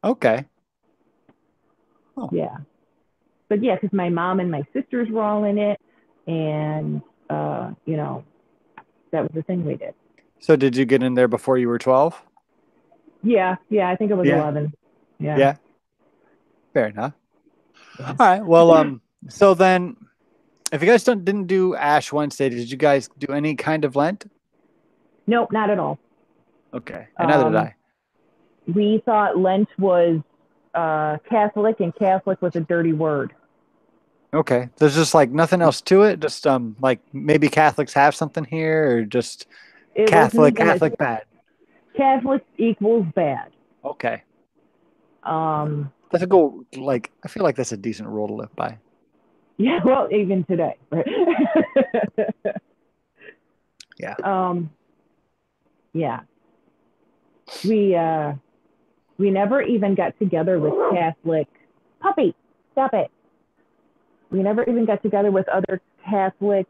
Okay. Oh. Yeah. But yeah, because my mom and my sisters were all in it, and you know, that was the thing we did. So did you get in there before you were 12? Yeah, I think it was 11. Yeah. Yeah. Fair enough. Yeah. All right. Well, so then if you guys didn't do Ash Wednesday, did you guys do any kind of Lent? Nope, not at all. Okay. And neither did I. We thought Lent was Catholic, and Catholic was a dirty word. Okay. There's just like nothing else to it. Just like maybe Catholics have something here, or just Catholic bad. Catholic equals bad. Okay. That's a go. Like I feel like that's a decent rule to live by. Yeah. Well, even today. Right? Yeah. Yeah. We never even got together with Catholic. Puppy, stop it. We never even got together with other Catholic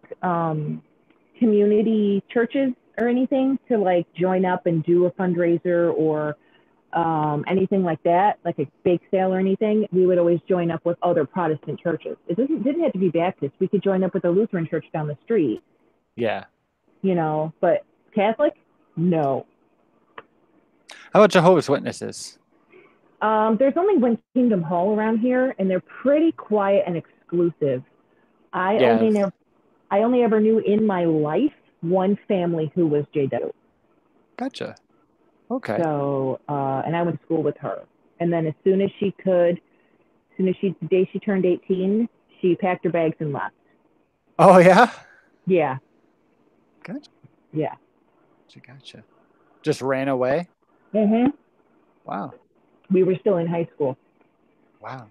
community churches or anything to like join up and do a fundraiser or anything like that, like a bake sale or anything. We would always join up with other Protestant churches. It didn't have to be Baptist. We could join up with a Lutheran church down the street. Yeah. You know, but Catholic, no. How about Jehovah's Witnesses? There's only one Kingdom Hall around here, and they're pretty quiet and exclusive. I only ever knew in my life one family who was JW. Gotcha. Okay. So, and I went to school with her. And then the day she turned 18, she packed her bags and left. Oh, yeah? Yeah. Gotcha. Yeah. Gotcha. Just ran away? Mm-hmm. Wow. We were still in high school. Wow.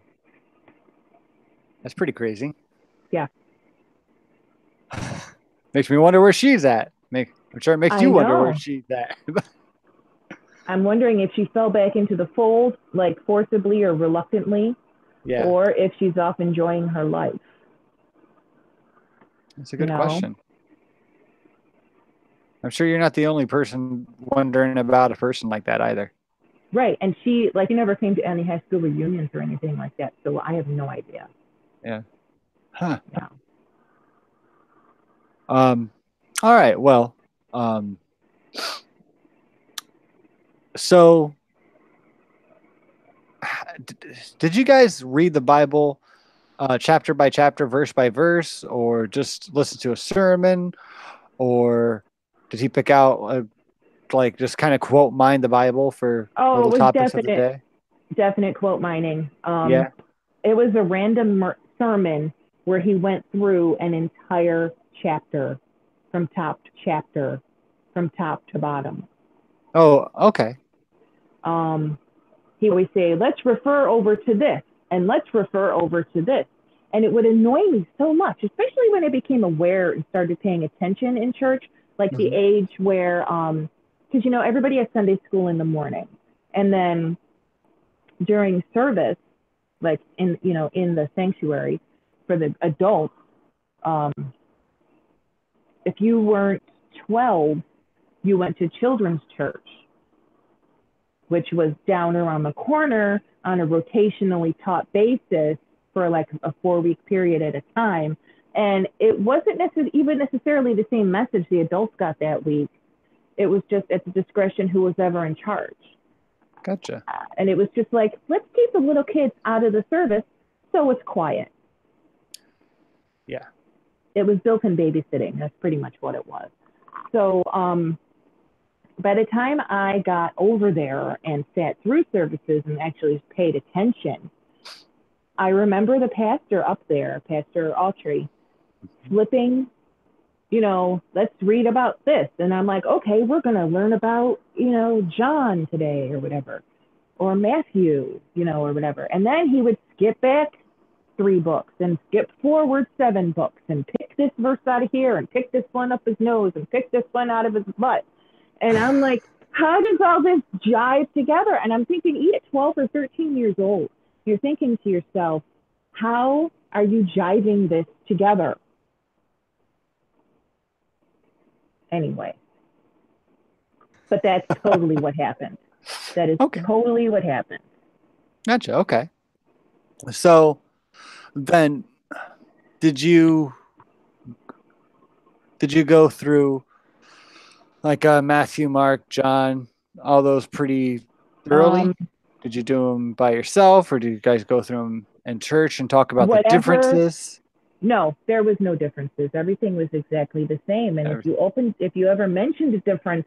That's pretty crazy. Yeah. Makes me wonder where she's at. I'm sure it makes you wonder where she's at. I'm wondering if she fell back into the fold, like forcibly or reluctantly, or if she's off enjoying her life. That's a good question. I'm sure you're not the only person wondering about a person like that either. Right. And she never came to any high school reunions or anything like that. So I have no idea. Yeah. Huh. Yeah. All right. Well, so did you guys read the Bible chapter by chapter, verse by verse, or just listen to a sermon, or Did he pick out like just kind of quote mine the Bible for Oh, little it was topics of the day? definite quote mining. Yeah. It was a random sermon where he went through an entire chapter from top to bottom. Oh, okay. He always say, let's refer over to this and let's refer over to this. And it would annoy me so much, especially when I became aware and started paying attention in church, like the age where, because, you know, everybody has Sunday school in the morning. And then during service, like in, you know, in the sanctuary for the adults, if you weren't 12, you went to children's church, which was down around the corner on a rotationally taught basis for like a 4-week period at a time. And it wasn't even necessarily the same message the adults got that week. It was just at the discretion who was ever in charge. Gotcha. And it was just like, let's keep the little kids out of the service so it's quiet. Yeah. It was built-in babysitting. That's pretty much what it was. So by the time I got over there and sat through services and actually paid attention, I remember the pastor up there, Pastor Autry, flipping, you know, let's read about this. And I'm like, okay, we're going to learn about, you know, John today or whatever, or Matthew, you know, or whatever. And then he would skip back 3 books and skip forward 7 books and pick this verse out of here and pick this one up his nose and pick this one out of his butt. And I'm like, how does all this jive together? And I'm thinking, even at 12 or 13 years old, you're thinking to yourself, how are you jiving this together? Anyway, but that's totally what happened. That is totally what happened. Gotcha. Okay. So then did you go through like Matthew, Mark, John, all those pretty thoroughly? Did you do them by yourself, or did you guys go through them in church and talk about the differences? No, there was no differences. Everything was exactly the same. And if you ever mentioned a difference,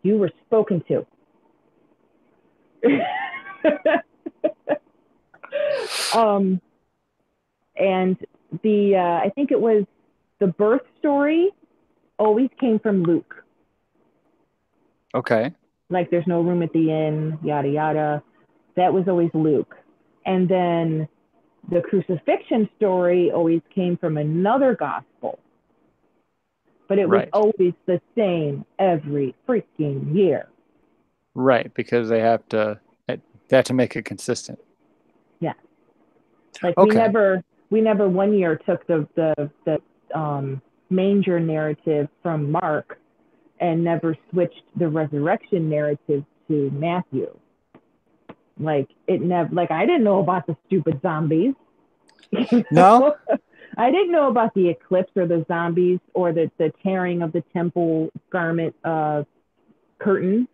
you were spoken to. And I think it was the birth story always came from Luke. Okay. Like there's no room at the inn, yada, yada. That was always Luke. And then the crucifixion story always came from another gospel. But it was always the same every freaking year. Right, because they have to make it consistent. Yeah. Like we never one year took the manger narrative from Mark and never switched the resurrection narrative to Matthew. Like it never, like I didn't know about the stupid zombies. No, I didn't know about the eclipse or the zombies or the tearing of the temple garment curtain.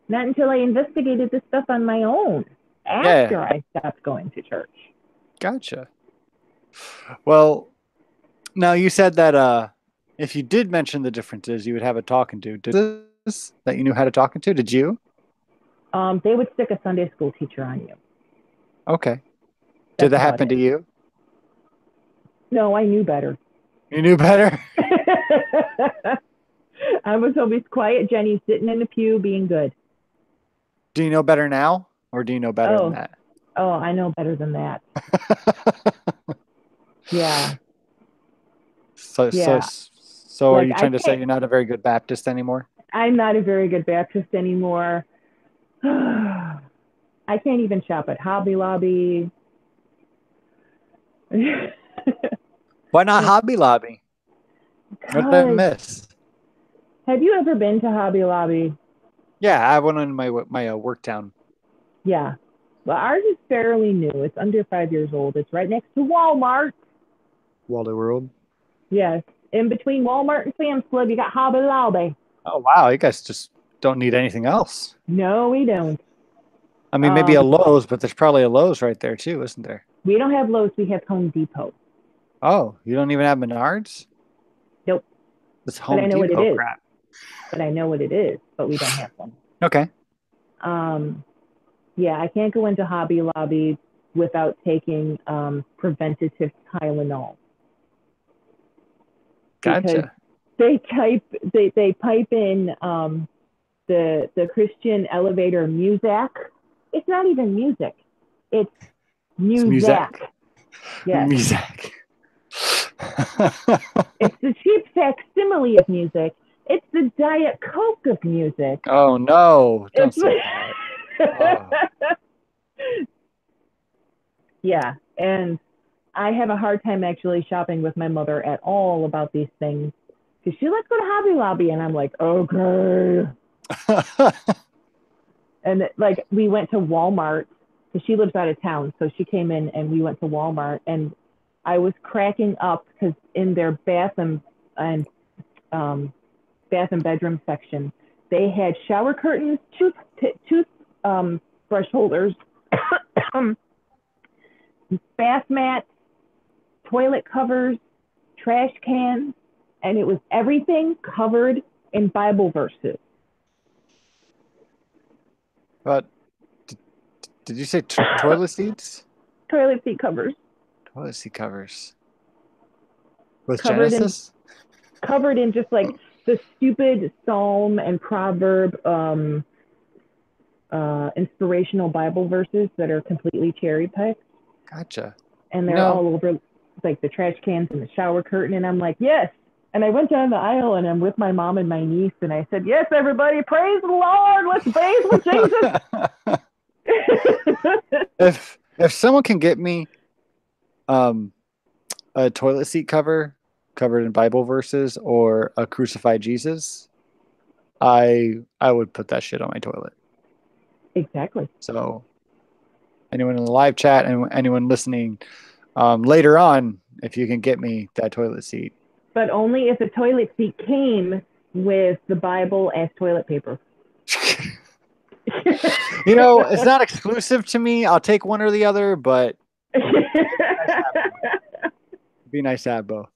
Not until I investigated this stuff on my own after I stopped going to church. Gotcha. Well, now you said that if you did mention the differences, you would have a talking to. That you knew how to talk to? Did you? They would stick a Sunday school teacher on you. Okay. Did that happen to you? No, I knew better. You knew better? I was always quiet Jenny sitting in the pew being good. Do you know better now? Or do you know better than that? Oh, I know better than that. Yeah. So like, are you trying to say you're not a very good Baptist anymore? I'm not a very good Baptist anymore. I can't even shop at Hobby Lobby. Why not Hobby Lobby? What did I miss? Have you ever been to Hobby Lobby? Yeah, I went in my work town. Yeah. Well, ours is fairly new. It's under 5 years old. It's right next to Walmart. Waldo World? Yes. In between Walmart and Sam's Club, you got Hobby Lobby. Oh, wow. You guys just don't need anything else. No, we don't. I mean, maybe a Lowe's, but there's probably a Lowe's right there too, isn't there? We don't have Lowe's. We have Home Depot. Oh, you don't even have Menards? Nope. This but I Home know what it Depot is. crap. But I know what it is, but we don't have one. Okay. Yeah, I can't go into Hobby Lobby without taking preventative Tylenol because Gotcha. they pipe in the Christian elevator music. It's not even music. It's It's music. Muzak. Yes. Muzak. It's the cheap facsimile of music. It's the Diet Coke of music. Oh no! Don't It's say that. Oh. Yeah, and I have a hard time actually shopping with my mother at all about these things because she lets go to Hobby Lobby, and I'm like, okay. And like we went to Walmart because she lives out of town, so she came in and we went to Walmart, and I was cracking up because in their and bath and bedroom section, they had shower curtains, tooth brush holders, bath mats, toilet covers, trash cans, and it was everything covered in Bible verses. But did you say toilet seats? Toilet seat covers. Toilet seat covers. With Covered in Genesis? covered in just like the stupid Psalm and Proverb inspirational Bible verses that are completely cherry picked. Gotcha. And they're all over like the trash cans and the shower curtain. And I'm like, yes. And I went down the aisle and I'm with my mom and my niece. And I said, yes, everybody, praise the Lord. Let's bathe with Jesus. if someone can get me a toilet seat covered in Bible verses or a crucified Jesus, I would put that shit on my toilet. Exactly. So anyone in the live chat and anyone listening later on, if you can get me that toilet seat. But only if the toilet seat came with the Bible as toilet paper. It's not exclusive to me. I'll take one or the other, but be nice to have both.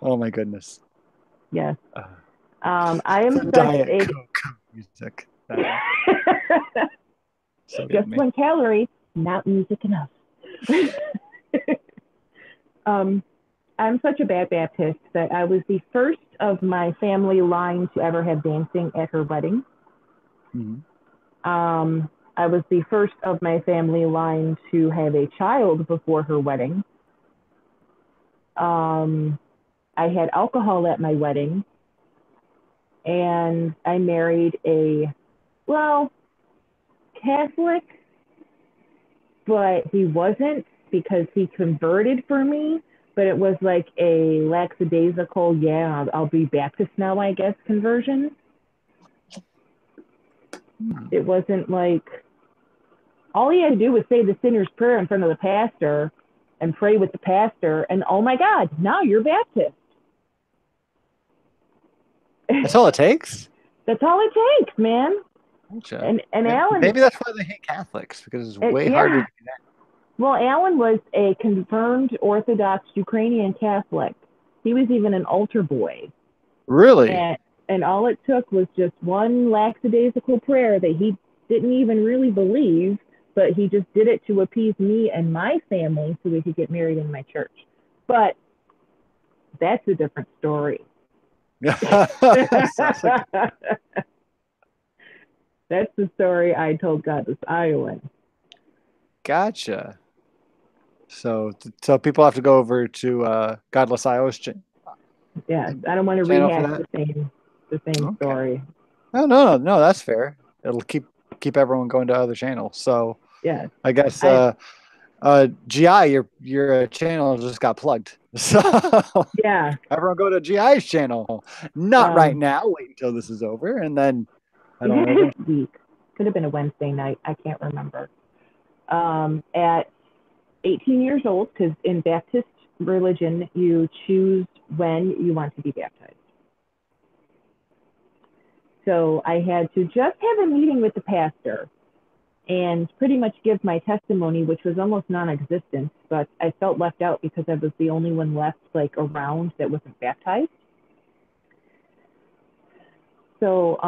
Oh my goodness. Yes. I am Diet Coke music. So just 1 calorie, not music enough. I'm such a bad Baptist that I was the first of my family line to ever have dancing at her wedding. Mm-hmm. I was the first of my family line to have a child before her wedding. I had alcohol at my wedding, and I married a, Catholic, but he wasn't because he converted for me, but it was like a lackadaisical, I'll be Baptist now, I guess, conversion. It wasn't like, all he had to do was say the sinner's prayer in front of the pastor and pray with the pastor, and oh my God, now you're Baptist. That's all it takes? That's all it takes, man. Gotcha. And Alan, maybe that's why they hate Catholics, because it's way harder to do that. Well, Alan was a confirmed Orthodox Ukrainian Catholic. He was even an altar boy. Really? And all it took was just one lackadaisical prayer that he didn't even really believe, but he just did it to appease me and my family so we could get married in my church. But that's a different story. That's the story I told God this Iowan. Gotcha. So people have to go over to Godless Iowa's Yeah, I don't want to rehash the same story. No, that's fair. It'll keep everyone going to other channels. So yeah, I guess GI, your channel just got plugged. So yeah, everyone go to GI's channel. Not right now. Wait until this is over, and then I don't know. Week could have been a Wednesday night. I can't remember. At 18 years old, because in Baptist religion, you choose when you want to be baptized. So I had to just have a meeting with the pastor and pretty much give my testimony, which was almost non-existent, but I felt left out because I was the only one left like around that wasn't baptized. So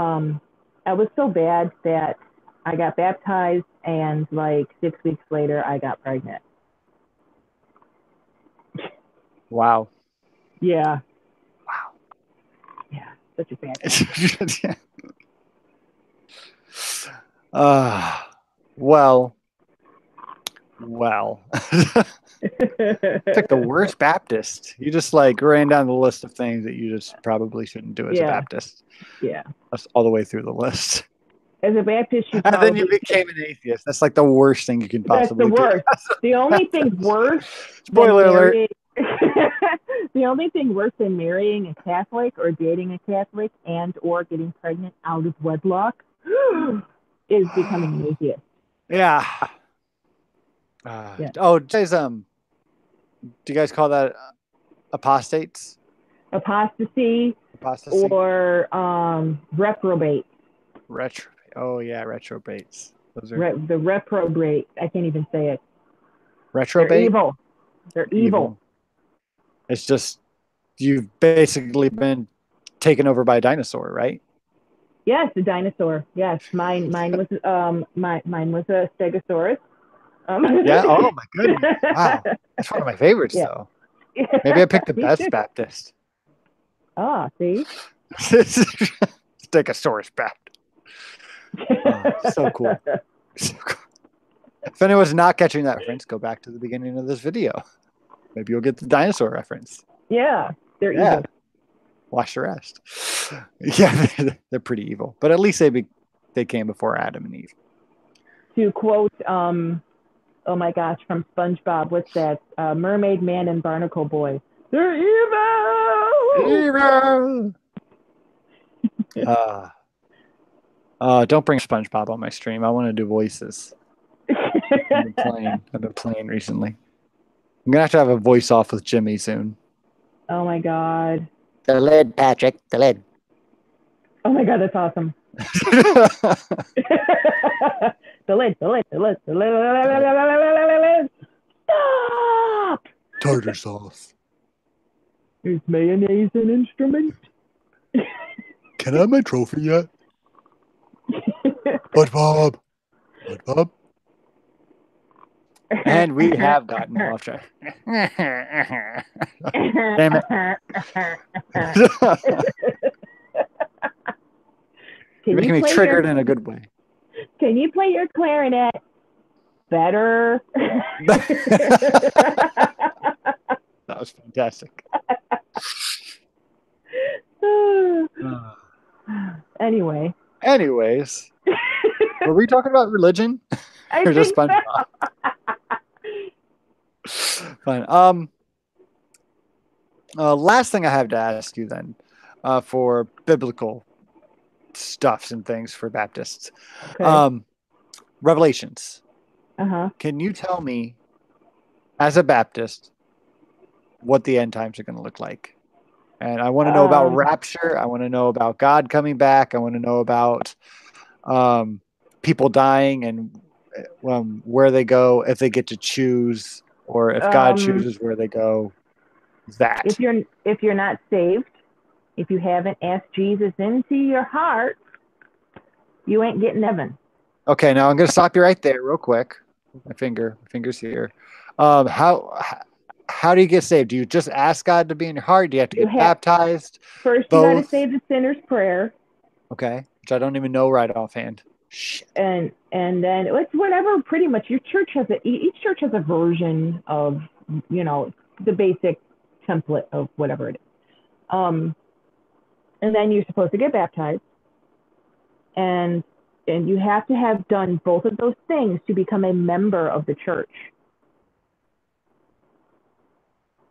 I was so bad that I got baptized, and like 6 weeks later, I got pregnant. Wow. Yeah. Wow. Yeah. Such a bad Yeah. Well. Pick the worst Baptist. You just like ran down the list of things that you just probably shouldn't do as a Baptist. Yeah. That's all the way through the list. As a Baptist, you and then you became an atheist. That's like the worst thing you can possibly do. That's the worst. The only thing worse. Spoiler alert. The only thing worse than marrying a Catholic or dating a Catholic and or getting pregnant out of wedlock is becoming an atheist. Yeah. Oh, guys, do you guys call that apostates? Apostasy. Or reprobate. Oh yeah, retrobates. Those are the reprobate. I can't even say it. Retrobate. They're evil. They're evil. It's just you've basically been taken over by a dinosaur, right? Yes, a dinosaur. Yes, mine was mine was a Stegosaurus. Yeah. Oh my goodness! Wow, that's one of my favorites, though. Maybe I picked the best Baptist. Ah, see. Stegosaurus Baptist. So cool. So cool. If anyone's not catching that reference, go back to the beginning of this video. Maybe you'll get the dinosaur reference. Yeah, they're evil. Watch the rest. Yeah, they're pretty evil, but at least they came before Adam and Eve. To quote, oh my gosh, from SpongeBob, what's that? Mermaid Man and Barnacle Boy. They're evil. Don't bring SpongeBob on my stream. I want to do voices. I've been playing recently. I'm gonna have to have a voice off with Jimmy soon. Oh my god. The lid, Patrick. The lid. Oh my god, that's awesome. The lid. Stop! Tartar sauce. Is mayonnaise an instrument? Can I have my trophy yet? SpongeBob. And we have gotten off track. Damn it. You're making me triggered in a good way. Can you play your clarinet better? That was fantastic. Anyways. Were we talking about religion? Or just SpongeBob? Fine. Last thing I have to ask you then, for biblical stuffs and things for Baptists. Okay. Revelations. Can you tell me, as a Baptist, what the end times are going to look like? And I want to know about rapture. I want to know about God coming back. I want to know about people dying and where they go, if they get to choose, or if God chooses where they go. That if you're not saved, if you haven't asked Jesus into your heart, you ain't getting heaven. Okay, now I'm going to stop you right there real quick. My finger's here. How do you get saved? Do you just ask God to be in your heart? Do you have to get baptized? First, you got to say the sinner's prayer. Okay, which I don't even know right offhand. Shit. And then it's whatever. Pretty much, each church has a version of the basic template of whatever it is. And then you're supposed to get baptized, and you have to have done both of those things to become a member of the church.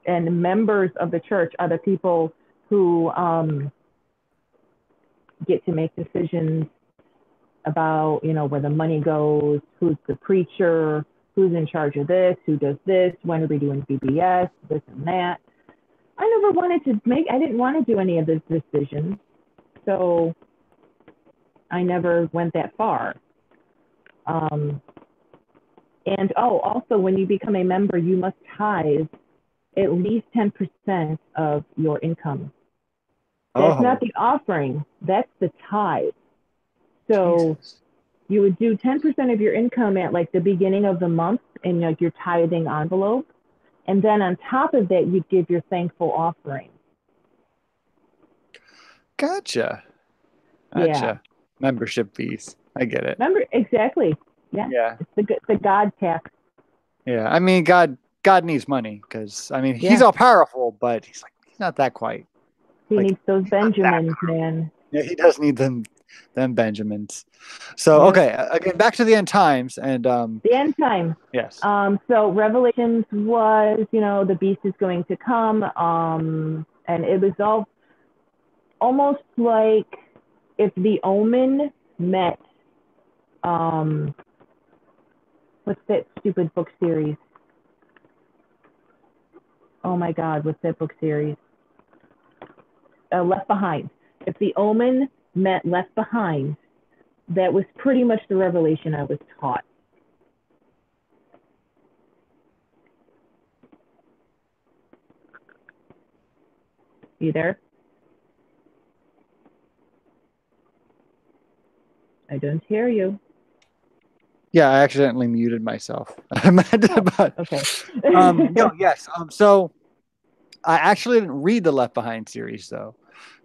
And members of the church are the people who get to make decisions about, where the money goes, who's the preacher, who's in charge of this, who does this, when are we doing VBS, this and that. I didn't want to do any of those decisions. So I never went that far. Um, and also when you become a member, you must tithe at least 10% of your income. That's not Oh, the offering, that's the tithe. So Jesus. you would do 10% of your income at like the beginning of the month in like your tithing envelope. And then on top of that, you'd give your thankful offering. Gotcha. Yeah. Gotcha. Membership fees. I get it. Remember, exactly. Yeah. Yeah. It's the God tax. Yeah. I mean, God needs money because I mean he's Yeah. all powerful, but he's not that quite. He Like needs those he's not that Benjamins, powerful. man. Yeah, he does need them Benjamins. So Yep. okay, again back to the end times and The end time. yes. So Revelations was, the beast is going to come. And it was all almost like if the Omen met, um, what's that stupid book series? Oh my God, what's that book series? Left Behind. If the Omen met Left Behind, that was pretty much the revelation I was taught. You there? I don't hear you. Yeah, I accidentally muted myself. I meant Oh, about okay. no, yes. So I actually didn't read the Left Behind series though.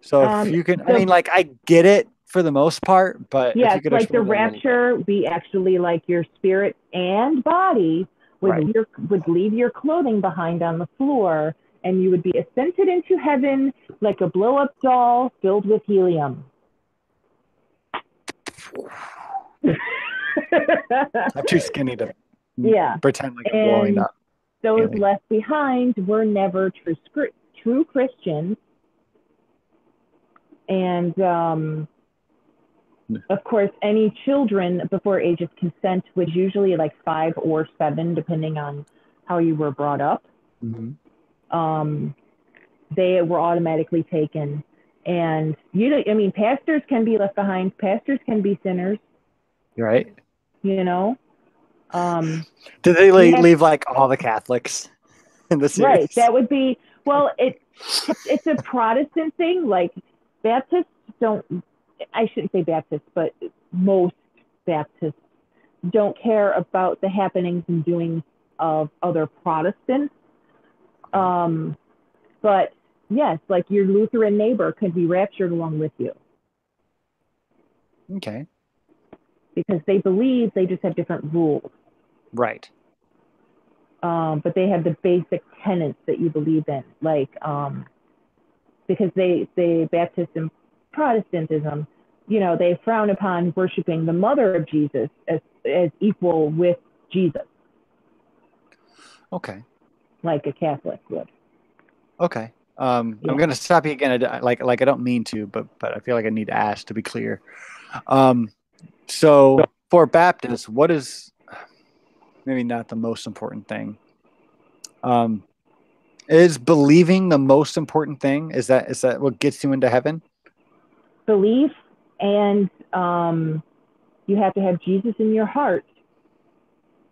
So if you can, I So mean, like I get it for the most part, but if yes, you could like the explain it a little bit, rapture, be actually like your spirit and body right? would leave your clothing behind on the floor, and you would be ascended into heaven like a blow up doll filled with helium. I'm too skinny to Yeah, pretend like I'm blowing and up. those Alien. left behind were never true Christians, and of course, any children before age of consent was usually like 5 or 7, depending on how you were brought up. Mm-hmm. They were automatically taken. And pastors can be left behind. Pastors can be sinners. Right? You know, um, Did they you have leave like all the Catholics in the right. series? That would be well. It's a Protestant thing. Like Baptists don't. I shouldn't say Baptists, but most Baptists don't care about the happenings and doings of other Protestants. Um, but yes, like your Lutheran neighbor could be raptured along with you Okay. because they believe they just have different rules. Right. But they have the basic tenets that you believe in, like because they Baptist and Protestantism, they frown upon worshiping the mother of Jesus as equal with Jesus, Okay. like a Catholic would. Okay. I'm Yeah. gonna stop you again. Like I don't mean to, but I feel like I need to ask to be clear. Um, so for Baptists, what is maybe not the most important thing? Um, is believing the most important thing? Is that what gets you into heaven? Belief, and you have to have Jesus in your heart,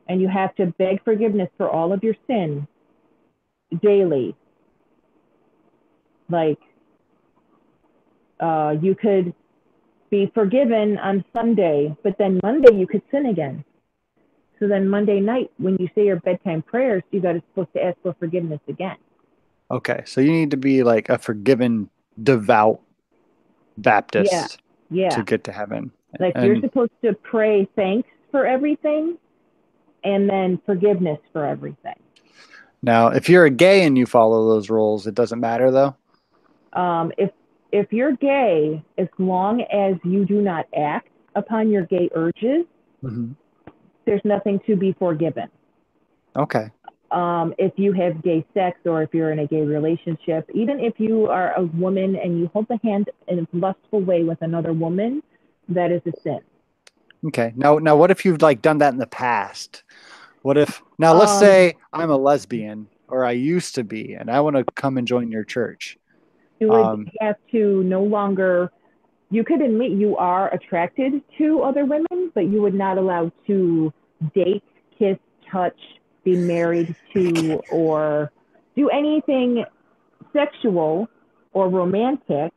and you have to beg forgiveness for all of your sin daily. Like you could be forgiven on Sunday, but then Monday you could sin again. So then Monday night, when you say your bedtime prayers, you got to supposed to ask for forgiveness again. Okay, so you need to be like a forgiven, devout Yeah, Baptist to yeah. get to heaven. Like you're And supposed to pray thanks for everything and then forgiveness for everything. now, if you're a gay and you follow those rules, it doesn't matter though. If you're gay, as long as you do not act upon your gay urges, Hmm. there's nothing to be forgiven. Okay. If you have gay sex or if you're in a gay relationship, even if you are a woman and you hold the hand in a lustful way with another woman, that is a sin. Okay. Now, what if you've like done that in the past? What if now? Let's Um, say I'm a lesbian or I used to be, and I want to come and join your church. you would Um, have to no longer You could admit you are attracted to other women, but you would not allow to date, kiss, touch, be married to, or do anything sexual or romantic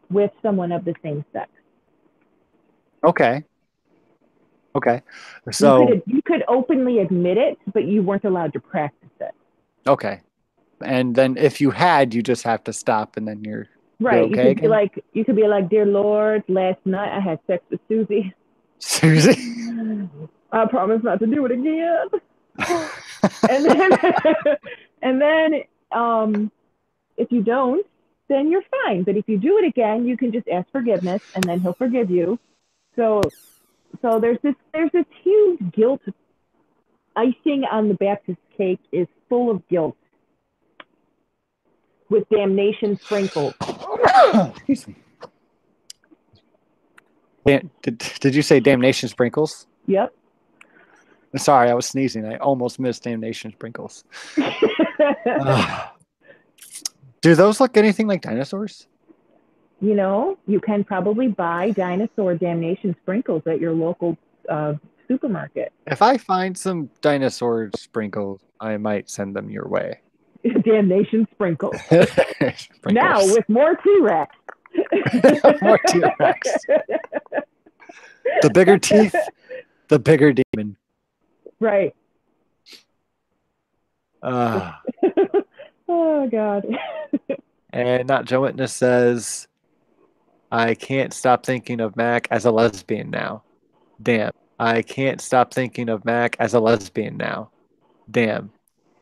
with someone of the same sex. Okay. Okay. You So, could you could openly admit it, but you weren't allowed to practice it. okay. And then if you had, you just have to stop and then you're Right. okay again? You could be like, dear Lord, last night I had sex with Susie. Seriously? I promise not to do it again. And then and then if you don't, then you're fine. But if you do it again, you can just ask forgiveness and then he'll forgive you. So there's this huge guilt. Icing on the Baptist cake is full of guilt with damnation sprinkled. Excuse me. Did you say damnation sprinkles? Yep. Sorry, I was sneezing. I almost missed damnation sprinkles. Do those look anything like dinosaurs? You know, you can probably buy dinosaur damnation sprinkles at your local supermarket. If I find some dinosaur sprinkles, I might send them your way. Damnation sprinkles. Sprinkles. Now with more T-Rex. More T-Rex. The bigger teeth, the bigger demon. Right. Oh, God. And Not Joe Witness says, I can't stop thinking of Mac as a lesbian now. Damn. I can't stop thinking of Mac as a lesbian now. Damn.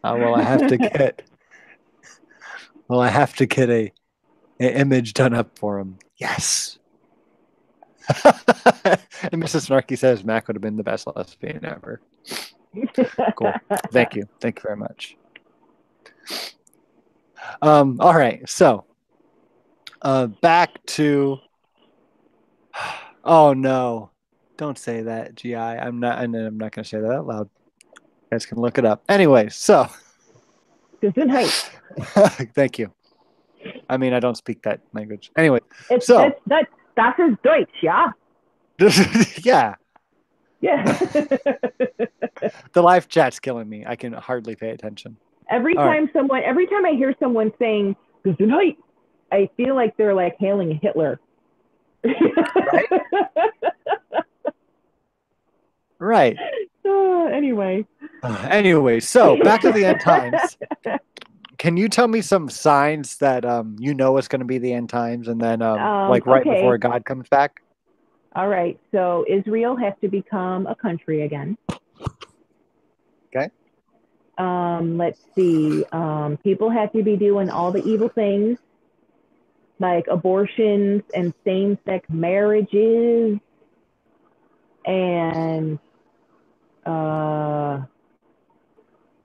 Well, I have to get an image done up for him. Yes. And Mrs. Snarky says Mac would have been the best lesbian ever. Cool. Thank you very much. All right, so back to oh no, don't say that, GI. I'm not going to say that out loud. You guys can look it up anyway. So thank you. I mean, I don't speak that language anyway. Das ist Deutsch, yeah. Yeah. The live chat's killing me. I can hardly pay attention. Every time I hear someone saying Gesundheit, I feel like they're like hailing Hitler. Right? Right. Anyway, so back to the end times. Can you tell me some signs that you know it's going to be the end times, and then before God comes back? All right. So Israel has to become a country again. Okay. Let's see. People have to be doing all the evil things, like abortions and same-sex marriages, and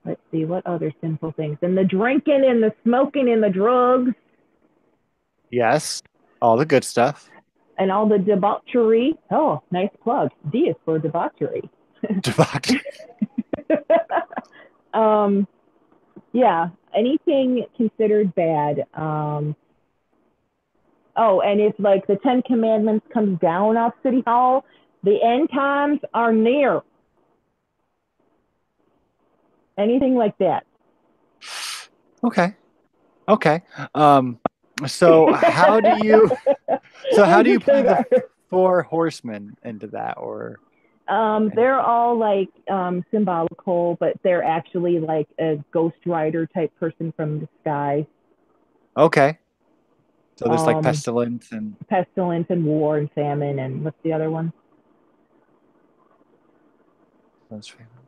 let's see, what other sinful things? And the drinking and the smoking and the drugs. Yes, all the good stuff. And all the debauchery. Oh, nice plug. D is for debauchery. Debauchery. Yeah, anything considered bad. And if like the 10 Commandments comes down off City Hall, the end times are near. Anything like that. Okay. So how do you play the 4 horsemen into that, or? They're all like symbolical, but they're actually like a ghost rider type person from the sky. Okay. So there's like pestilence and war and famine, and what's the other one?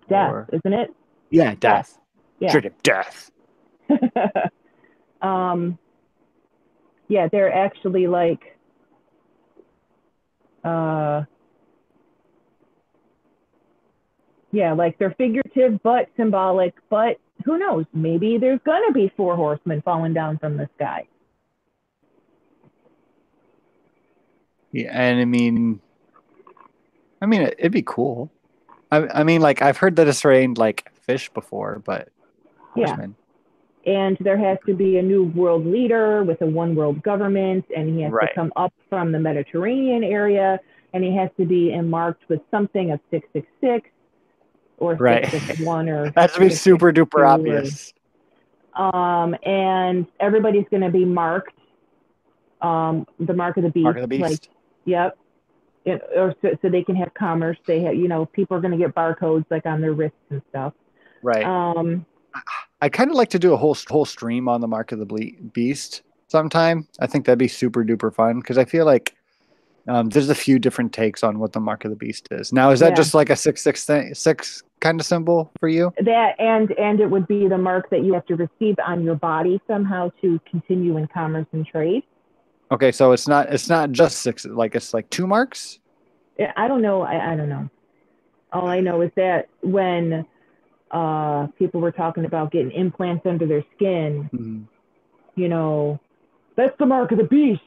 Death, isn't it? Yeah, death. Yeah. Death. Yeah, they're actually like like they're figurative but symbolic, but who knows? Maybe there's gonna be 4 horsemen falling down from the sky. Yeah, and I mean it'd be cool. I mean, like I've heard that it's rained like fish before, but horsemen. And there has to be a new world leader with a one world government, and he has to Right. come up from the Mediterranean area, and he has to be marked with something of 666 or Right. 661 or That should be super duper obvious. And everybody's going to be marked, the mark of the beast. Mark of the beast. Like, yep. Or so they can have commerce. They have, people are going to get barcodes like on their wrists and stuff. Right. I kind of like to do a whole stream on the mark of the beast sometime. I think that'd be super duper fun because I feel like there's a few different takes on what the mark of the beast is. Now, is that just like a 666 kind of symbol for you? That and it would be the mark that you have to receive on your body somehow to continue in commerce and trade. Okay, so it's not just six, like it's like 2 marks? I don't know. I don't know. All I know is that when people were talking about getting implants under their skin, that's the mark of the beast.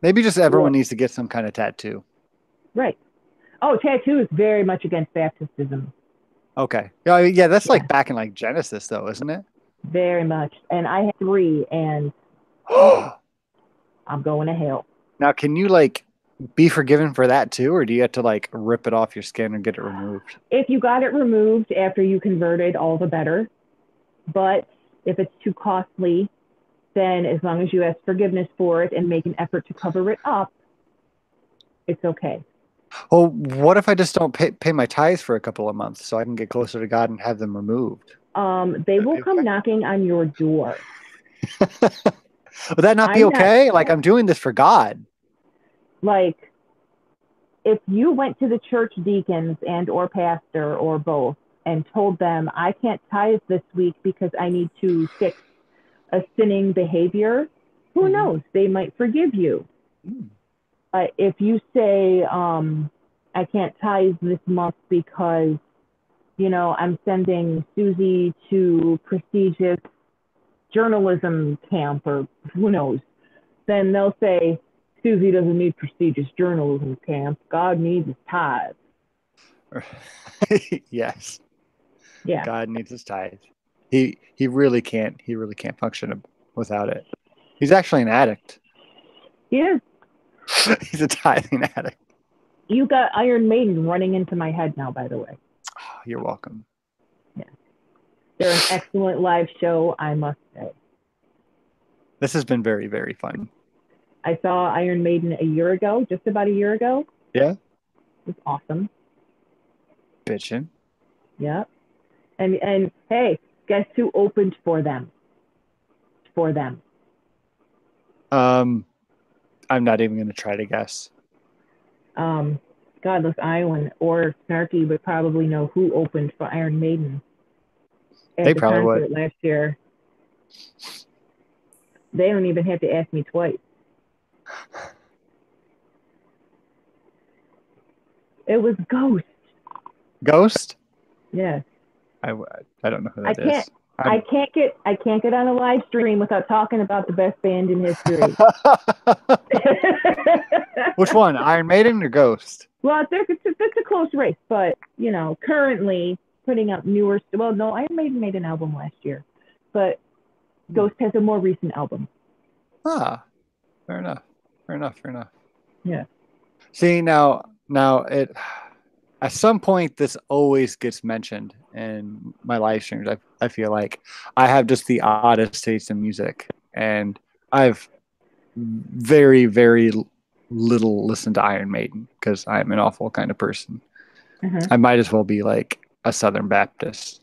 Maybe just everyone needs to get some kind of tattoo. Right. Oh, tattoo is very much against baptism. Okay. Yeah, that's like back in like Genesis though, isn't it? Very much. And I have 3 and I'm going to hell. Now, can you like be forgiven for that too, or do you have to like rip it off your skin and get it removed? If you got it removed after you converted, all the better. But if it's too costly, then as long as you ask forgiveness for it and make an effort to cover it up, it's okay. Well, what if I just don't pay my tithes for a couple of months so I can get closer to God and have them removed? They will come knocking on your door. Would that not be okay? Like, I'm doing this for God. Like, if you went to the church deacons and or pastor or both and told them, I can't tithe this week because I need to fix a sinning behavior, who knows? They might forgive you. If you say, I can't tithe this month because, I'm sending Susie to prestigious journalism camp or who knows, then they'll say, Susie doesn't need prestigious journalism camp. God needs his tithe. Yes. Yeah. God needs his tithe. He really can't function without it. He's actually an addict. He is. He's a tithing addict. You got Iron Maiden running into my head now, by the way. Oh, you're welcome. Yeah. They're an excellent live show, I must say. This has been very, very fun. I saw Iron Maiden just about a year ago. Yeah. It was awesome. Bitchin'. Yeah. And hey, guess who opened for them? I'm not even going to try to guess. Godless Island or Snarky would probably know who opened for Iron Maiden at They the probably concert would. last year. They don't even have to ask me twice. It was Ghost. Ghost? Yes. I don't know who that is. I can't get on a live stream without talking about the best band in history. Which one, Iron Maiden or Ghost? Well, it's a close race, but currently putting out newer. Well, no, Iron Maiden made an album last year, but Ghost has a more recent album. Ah, fair enough. Yeah. See, now it. At some point, this always gets mentioned in my live streams. I feel like I have just the oddest taste in music, and I've very, very little listened to Iron Maiden because I'm an awful kind of person. Mm-hmm. I might as well be like a Southern Baptist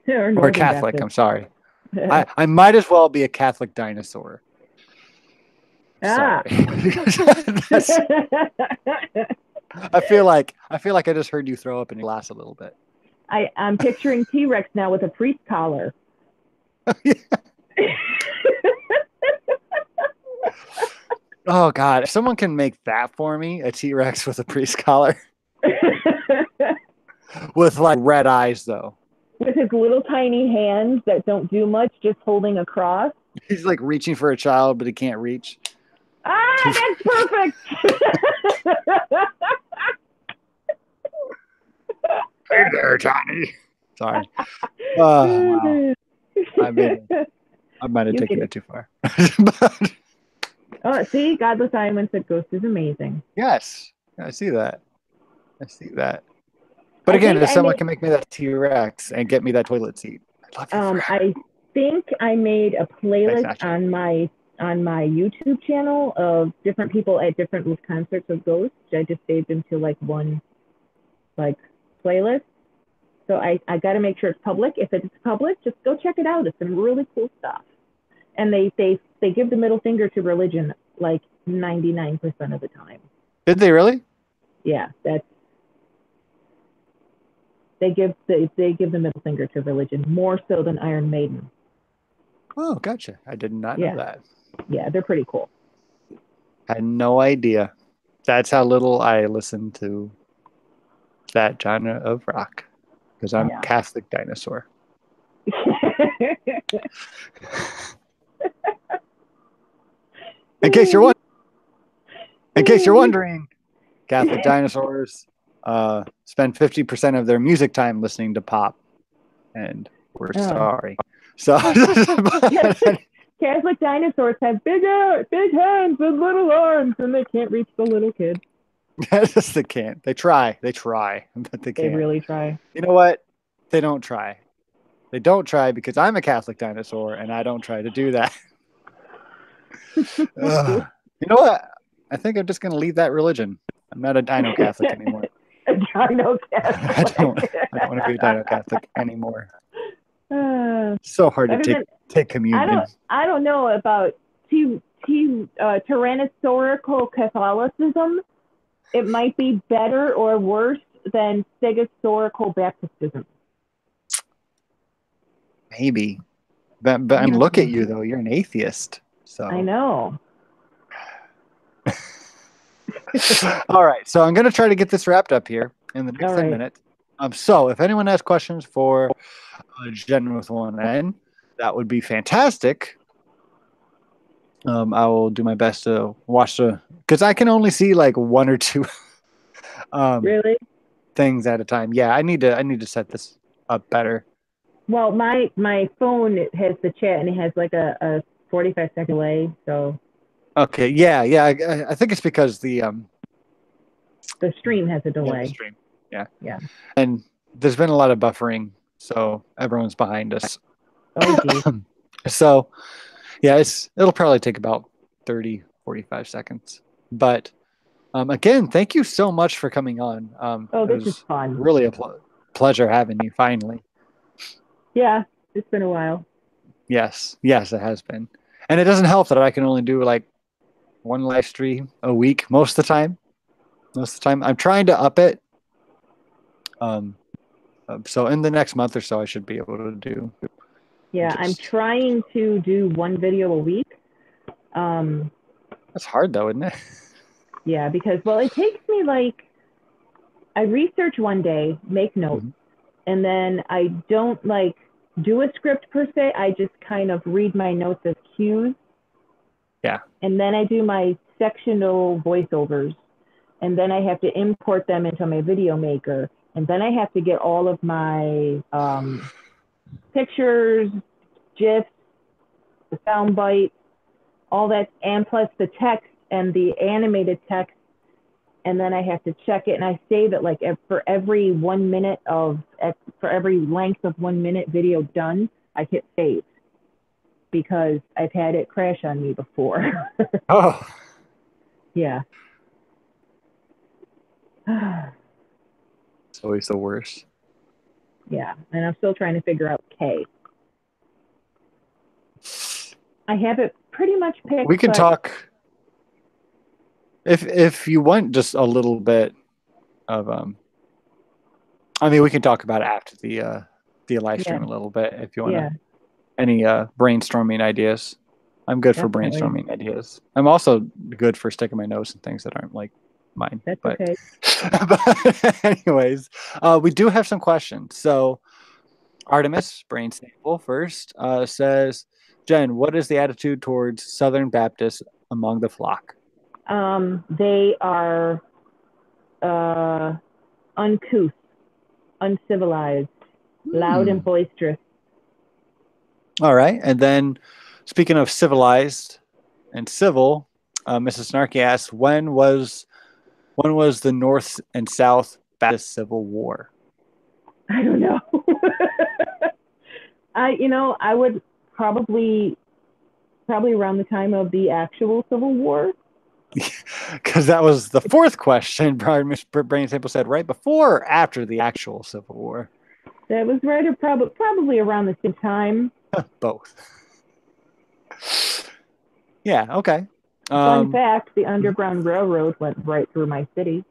or a Catholic. Baptist. I'm sorry. I might as well be a Catholic dinosaur. Sorry. I feel like I just heard you throw up in your glass a little bit. I'm picturing T-Rex now with a priest collar. Oh God! If someone can make that for me, a T-Rex with a priest collar, with like red eyes though, with his little tiny hands that don't do much, just holding a cross. He's like reaching for a child, but he can't reach. Ah, that's perfect. Hey there, Johnny. Sorry. Wow. I mean, I might have You get taken it. it too far. But Oh, see, Godless Island said Ghost is amazing. yes, I see that. I see that. But I again, think if I someone made can make me that T-Rex and get me that toilet seat, I'd love you forever. I think I made a Thanks, playlist Ashley. on my YouTube channel of different people at different concerts of Ghost. I just saved them to like one like playlist. So I got to make sure it's public. If it's public, just go check it out. It's some really cool stuff. And they give the middle finger to religion like 99% of the time. Did they really? Yeah, that's they give the middle finger to religion more so than Iron Maiden. Oh, gotcha. I did not know Yeah, that. yeah, they're pretty cool. I had no idea. That's how little I listen to that genre of rock because I'm a Yeah. Catholic dinosaur. In case you're wondering, in case you're wondering, Catholic dinosaurs spend 50% of their music time listening to pop, and we're sorry. So, Catholic dinosaurs have big hands and little arms, and they can't reach the little kids. yes, they can't. They try, but they They can't. really try. You know what? They don't try. They don't try because I'm a Catholic dinosaur, and I don't try to do that. You know what? I think I'm just going to leave that religion. I'm not a dino Catholic anymore. A dino Catholic. I don't want to be a dino Catholic anymore. Uh, So hard to take communion. I don't know about tyrannosaurical Catholicism. It might be better or worse than stegosaurical Baptism. Maybe. But I mean, look at you, though. You're an atheist. So I know. All right. So I'm going to try to get this wrapped up here in the next 10 minutes. So if anyone has questions for Jen with one N, that would be fantastic. I will do my best to watch because I can only see like one or two really things at a time. Yeah, I need to set this up better. Well, my phone has the chat and it has like a 45-second delay. So okay, yeah. I think it's because the stream has a delay. Yeah, the stream. Yeah. And there's been a lot of buffering, so everyone's behind us. Oh, geez. So, yeah, it'll probably take about 30, 45 seconds. But again, thank you so much for coming on. This is fun. Really a pleasure having you finally. Yeah, it's been a while. Yes, it has been. And it doesn't help that I can only do like one live stream a week most of the time. I'm trying to up it. So in the next month or so, I should be able to do. Yeah, I'm trying to do one video a week. That's hard though, isn't it? Yeah, because it takes me like I research one day, make notes, and then I don't like do a script per se. I just kind of read my notes as cues. Yeah. And then I do my sectional voiceovers, and then I have to import them into my video maker, and then I have to get all of my pictures, GIFs, the sound bites, all that, and plus the text and the animated text, and then I have to check it, and I save it like for every length of 1 minute video done, I hit save because I've had it crash on me before. Oh. Yeah. It's always the worst. Yeah, and I'm still trying to figure out K. I have it pretty much picked. We can talk if you want just a little bit of I mean we can talk about it after the live stream a little bit if you want any brainstorming ideas. I'm good for brainstorming ideas. I'm also good for sticking my nose in things that aren't like mine. That's okay. But anyways, we do have some questions. So Artemis Brain Sample first says, Jen, what is the attitude towards Southern Baptists among the flock? They are uncouth, uncivilized, loud and boisterous. All right. And then speaking of civilized and civil, Mrs. Snarky asks, when was the North and South Baptist Civil War? I don't know. I would probably around the time of the actual Civil War. Because that was the fourth question. Miss Brain Sample said right before or after the actual Civil War? That was right, or probably around the same time. Both. Yeah, okay. Fun fact, the Underground Railroad went right through my city.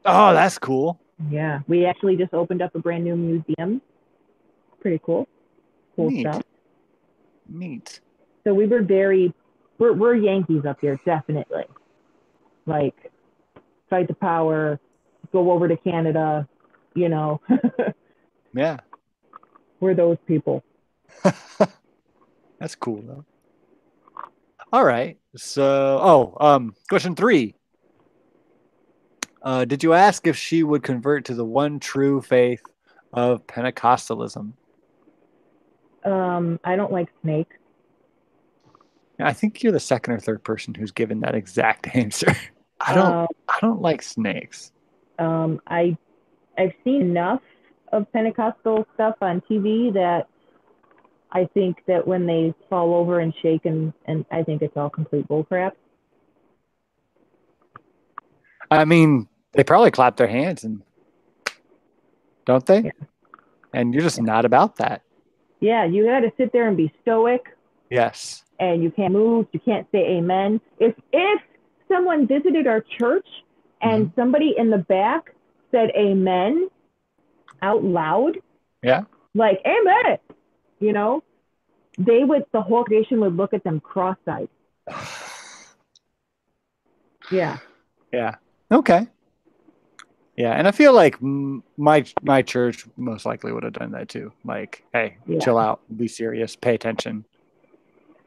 Oh, that's cool. Yeah, we actually just opened up a brand new museum. Pretty cool. Cool Neat. stuff. Neat. So we were we're Yankees up here, definitely. Like, fight the power, go over to Canada, you know. Yeah. We're those people. That's cool though. All right. So, question 3. Did you ask if she would convert to the one true faith of Pentecostalism? I don't like snakes. I think you're the second or third person who's given that exact answer. I don't like snakes. I've seen enough of Pentecostal stuff on TV that I think that when they fall over and shake, and I think it's all complete bullcrap. I mean, they probably clap their hands and don't they? Yeah. And you're just not about that. Yeah, you got to sit there and be stoic, Yes. and you can't move, you can't say amen. If someone visited our church and somebody in the back said amen out loud, Yeah. like amen, the whole nation would look at them cross-eyed. Yeah. Yeah. Okay. Yeah, and I feel like my church most likely would have done that too. Like, hey, chill out, be serious, pay attention.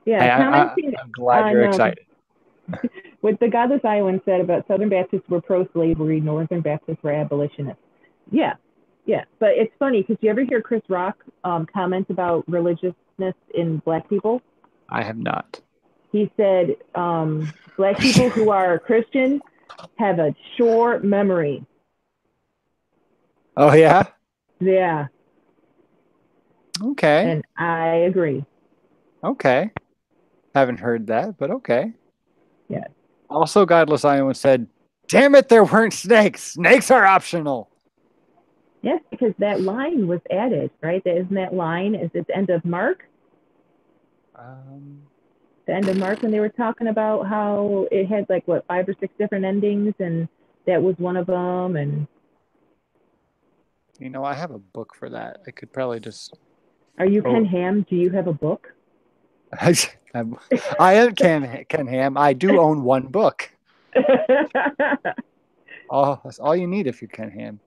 Yeah, hey, I'm glad you're excited. What the Godless Iowan said about Southern Baptists were pro-slavery, Northern Baptists were abolitionists. Yeah, but it's funny because you ever hear Chris Rock comment about religiousness in Black people? I have not. He said Black people who are Christian have a short memory. Oh, yeah? Yeah. Okay. And I agree. Okay. Haven't heard that, but okay. Yeah. Also, Godless Iowan said, damn it, there weren't snakes. Snakes are optional. Yes, because that line was added, right? Isn't that line, is it the end of Mark? The end of Mark, when they were talking about how it had 5 or 6 different endings, and that was one of them. And I have a book for that. I could probably just. Are you Ken Ham? Do you have a book? I am Ken Ham. I do own one book. That's all you need if you're Ken Ham.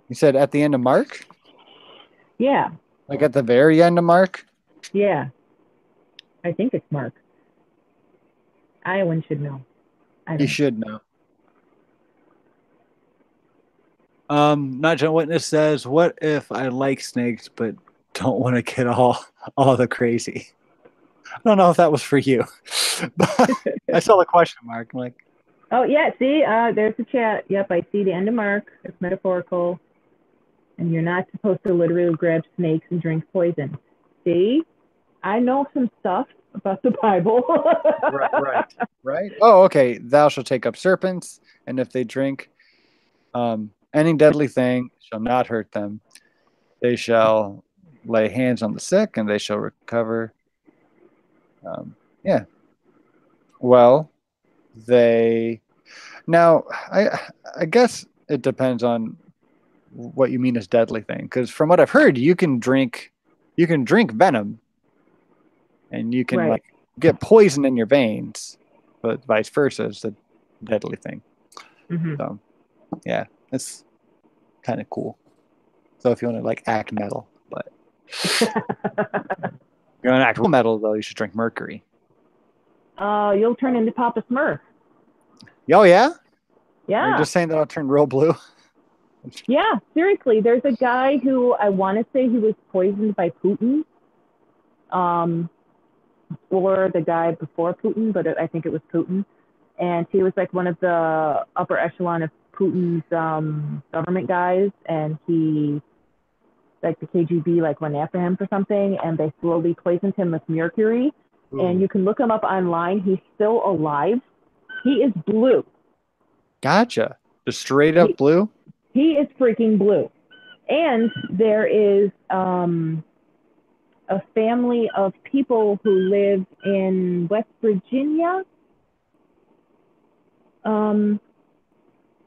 You said at the end of Mark? Yeah. Like at the very end of Mark? Yeah. I think it's Mark. Iowan should know. He should know. Not John Witness says, what if I like snakes but don't want to get all the crazy? I don't know if that was for you. But I saw the question mark. I'm like, oh yeah, see, there's the chat. Yep, I see the end of Mark. It's metaphorical. And you're not supposed to literally grab snakes and drink poison. See? I know some stuff about the Bible. Right. Oh, okay. Thou shalt take up serpents, and if they drink any deadly thing shall not hurt them. They shall lay hands on the sick, and they shall recover. Yeah. Well, now I guess it depends on what you mean as deadly thing, because from what I've heard, you can drink venom, and you can get poison in your veins, but vice versa is the deadly thing. So yeah, it's kind of cool. So if you want to act metal, but if you want to act metal though, you should drink mercury. You'll turn into Papa Smurf. Oh yeah? Yeah. Are you just saying that I'll turn real blue? Yeah, seriously. There's a guy who I want to say he was poisoned by Putin, um, or the guy before Putin, but I think it was Putin. And he was like one of the upper echelon of Putin's government guys, and he like the KGB like went after him for something, and they slowly poisoned him with mercury. And Ooh, you can look him up online. He's still alive. He is blue. gotcha. Just straight up He blue. he is freaking blue. And there is a family of people who live in West Virginia. Um,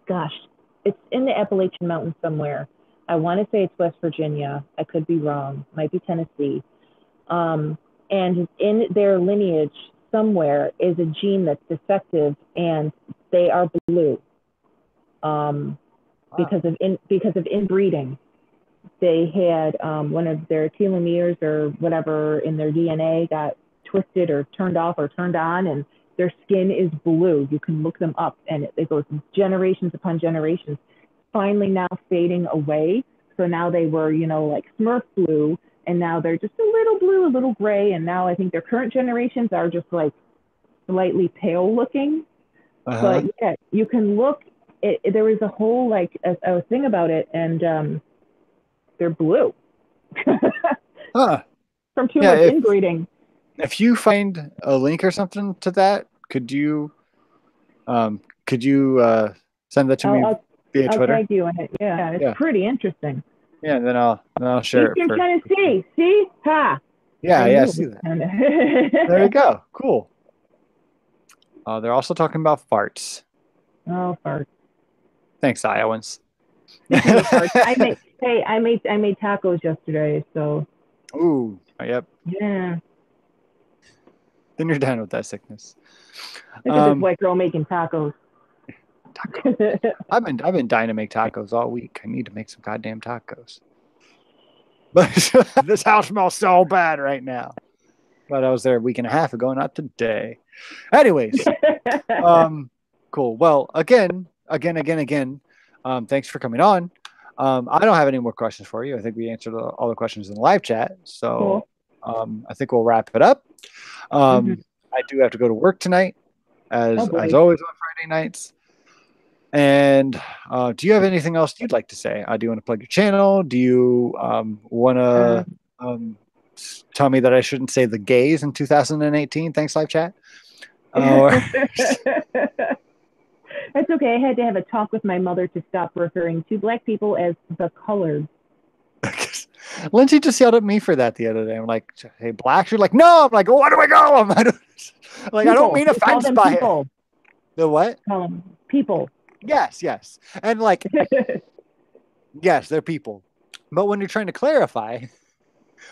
gosh, it's in the Appalachian Mountains somewhere. I want to say it's West Virginia. I could be wrong. Might be Tennessee. Um, and in their lineage somewhere is a gene that's defective, and they are blue um, Wow. because of inbreeding. They had one of their telomeres or whatever in their DNA got twisted or turned off or turned on, and their skin is blue. You can look them up, and it goes generations upon generations. Finally, now fading away. So now they were, like Smurf blue, and now they're just a little blue, a little gray, and now I think their current generations are just like slightly pale looking. But Uh-huh. yeah, you can look. There was a whole like a thing about it, and they're blue Huh. from too Yeah, much if inbreeding. if you find a link or something to that, could you send that to I'll me I'll, via I'll Twitter? tag you in it. Yeah, it's Yeah. pretty interesting. Yeah, and then I'll share it Eastern for. Tennessee. See? Ha! Yeah, I yeah, I knew it see was that. kind of. There you go. Cool. They're also talking about farts. Oh, farts. Thanks, Iowans. Speaking of farts, I made tacos yesterday, so Ooh, yep. yeah. Then you're done with that sickness. Look at this Um, white girl making tacos. Taco. I've been dying to make tacos all week. I need to make some goddamn tacos. But this house smells so bad right now. But I was there a week and a half ago, not today. Anyways, cool. Well, again, thanks for coming on. I don't have any more questions for you. I think we answered all the questions in the live chat. So Cool. I think we'll wrap it up. Hmm. I do have to go to work tonight, Oh as boy. always on Friday nights. And do you have anything else you'd like to say? Do you want to plug your channel? Do you want to Um, tell me that I shouldn't say the gays in 2018? Thanks, live chat. Or That's okay. I had to have a talk with my mother to stop referring to black people as the colored. Lindsay just yelled at me for that the other day. I'm like, "Hey, blacks." You're like, "No." I'm like, "Well, where do I go?" I don't People. mean They call offense them by it. people. The what? Call them people. Yes, yes, and like, yes, they're people. But when you're trying to clarify,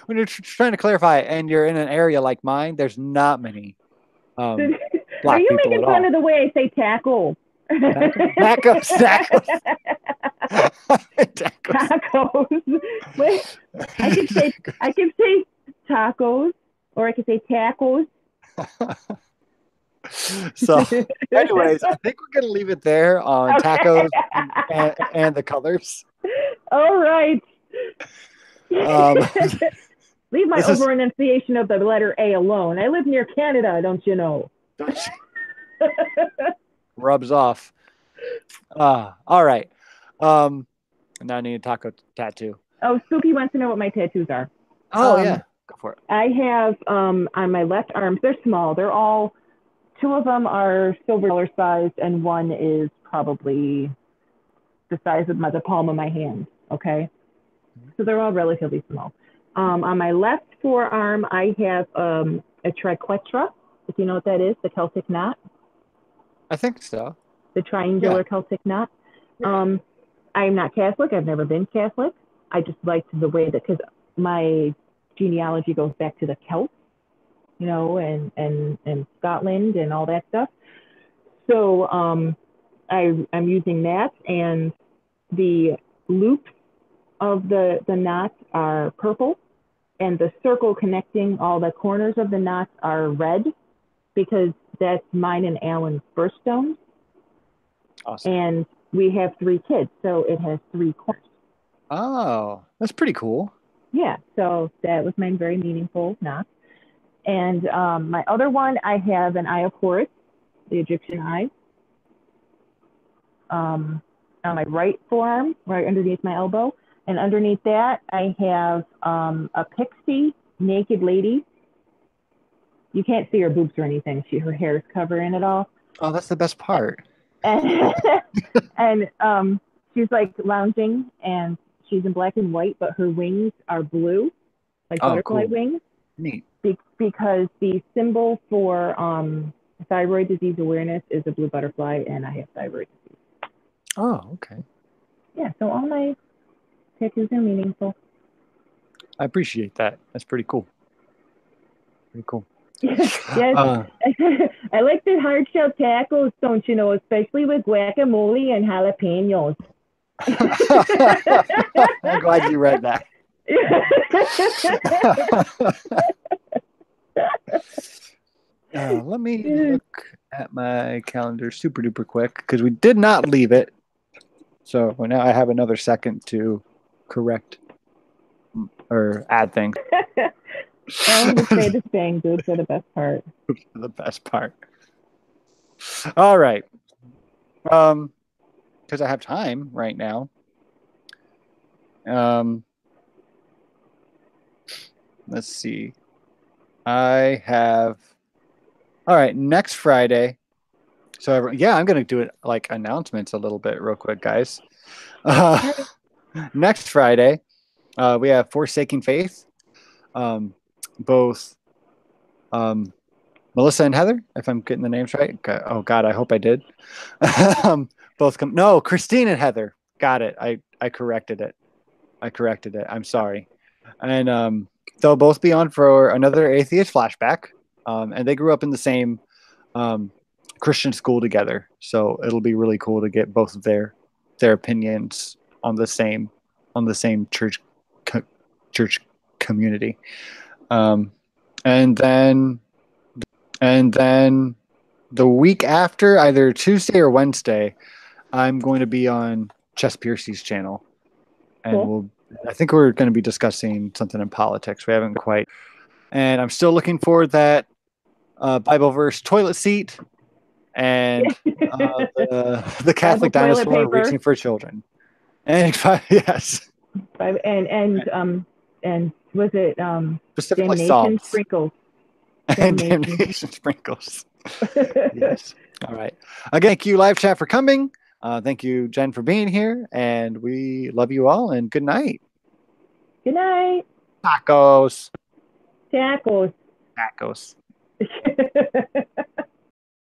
and you're in an area like mine, there's not many Are black you people making at fun all. of the way I say tackle? Tacos, tacos, tacos. Tacos. Wait, I could say I could say tacos, or I could say tacos. So, anyways, I think we're gonna leave it there on Okay. tacos and the colors. All right. Um, Leave my this is over enunciation of the letter A alone. I live near Canada, don't you know? rubs off. All right. Um, now I need a taco tattoo. Oh, Spooky wants to know what my tattoos are. Oh Um, yeah, go for it. I have on my left arms. They're small. They're all. Two of them are silver dollar sized, and one is probably the size of the palm of my hand. Okay, so they're all relatively small. On my left forearm, I have a triquetra. If you know what that is, the Celtic knot, I think so. the Yeah. triangular Celtic knot. Yeah. Um, I'm not Catholic. I've never been Catholic. I just liked the way that because my genealogy goes back to the Celts, and Scotland and all that stuff. So I'm using that, and the loops of the knots are purple, and the circle connecting all the corners of the knots are red because that's mine and Alan's birthstones. Awesome. And we have 3 kids, so it has 3 corners. Oh, that's pretty cool. Yeah, so that was my very meaningful knock. And my other one, I have an eye of Horus, the Egyptian eye, on my right forearm, right underneath my elbow. And underneath that, I have a pixie naked lady. You can't see her boobs or anything. Her hair is covering it all. Oh, that's the best part. And, and she's like lounging, and she's in black and white, but her wings are blue, like Oh, butterfly cool. wings. Neat. Because the symbol for thyroid disease awareness is a blue butterfly, and I have thyroid disease. Oh, okay. Yeah, so all my tattoos are meaningful. I appreciate that. That's pretty cool. Pretty cool. Yes. I like the hard shell tacos, don't you know, especially with guacamole and jalapenos. I'm glad you read that. Let me look at my calendar super duper quick because we did not leave it. So now I have another second to correct or add things. I'm going to say the same. Boobs are the best part. The best part. All right. Because I have time right now. Let's see. I have. All right, next Friday. So yeah, I'm gonna do it like announcements a little bit real quick, guys. Next Friday, we have Forsaking Faith. Both Melissa and Heather, if I'm getting the names right. Oh God, I hope I did. Both come. No, Christine and Heather. Got it. I corrected it. I'm sorry. And they'll both be on for another Atheist Flashback. And they grew up in the same Christian school together, so it'll be really cool to get both of their opinions on the same church community. And then the week after, either Tuesday or Wednesday, I'm going to be on Chess Piercy's channel, and Cool. I think we're going to be discussing something in politics. We haven't quite, and I'm still looking for that Bible verse toilet seat and the Catholic dinosaur reaching for children. And yes, and was it specifically damnation Psalms sprinkles? and damnation sprinkles. Yes. All right. Again, thank you, live chat, for coming. Thank you, Jen, for being here, and we love you all. And good night. Good night. Tacos. Tacos. Tacos.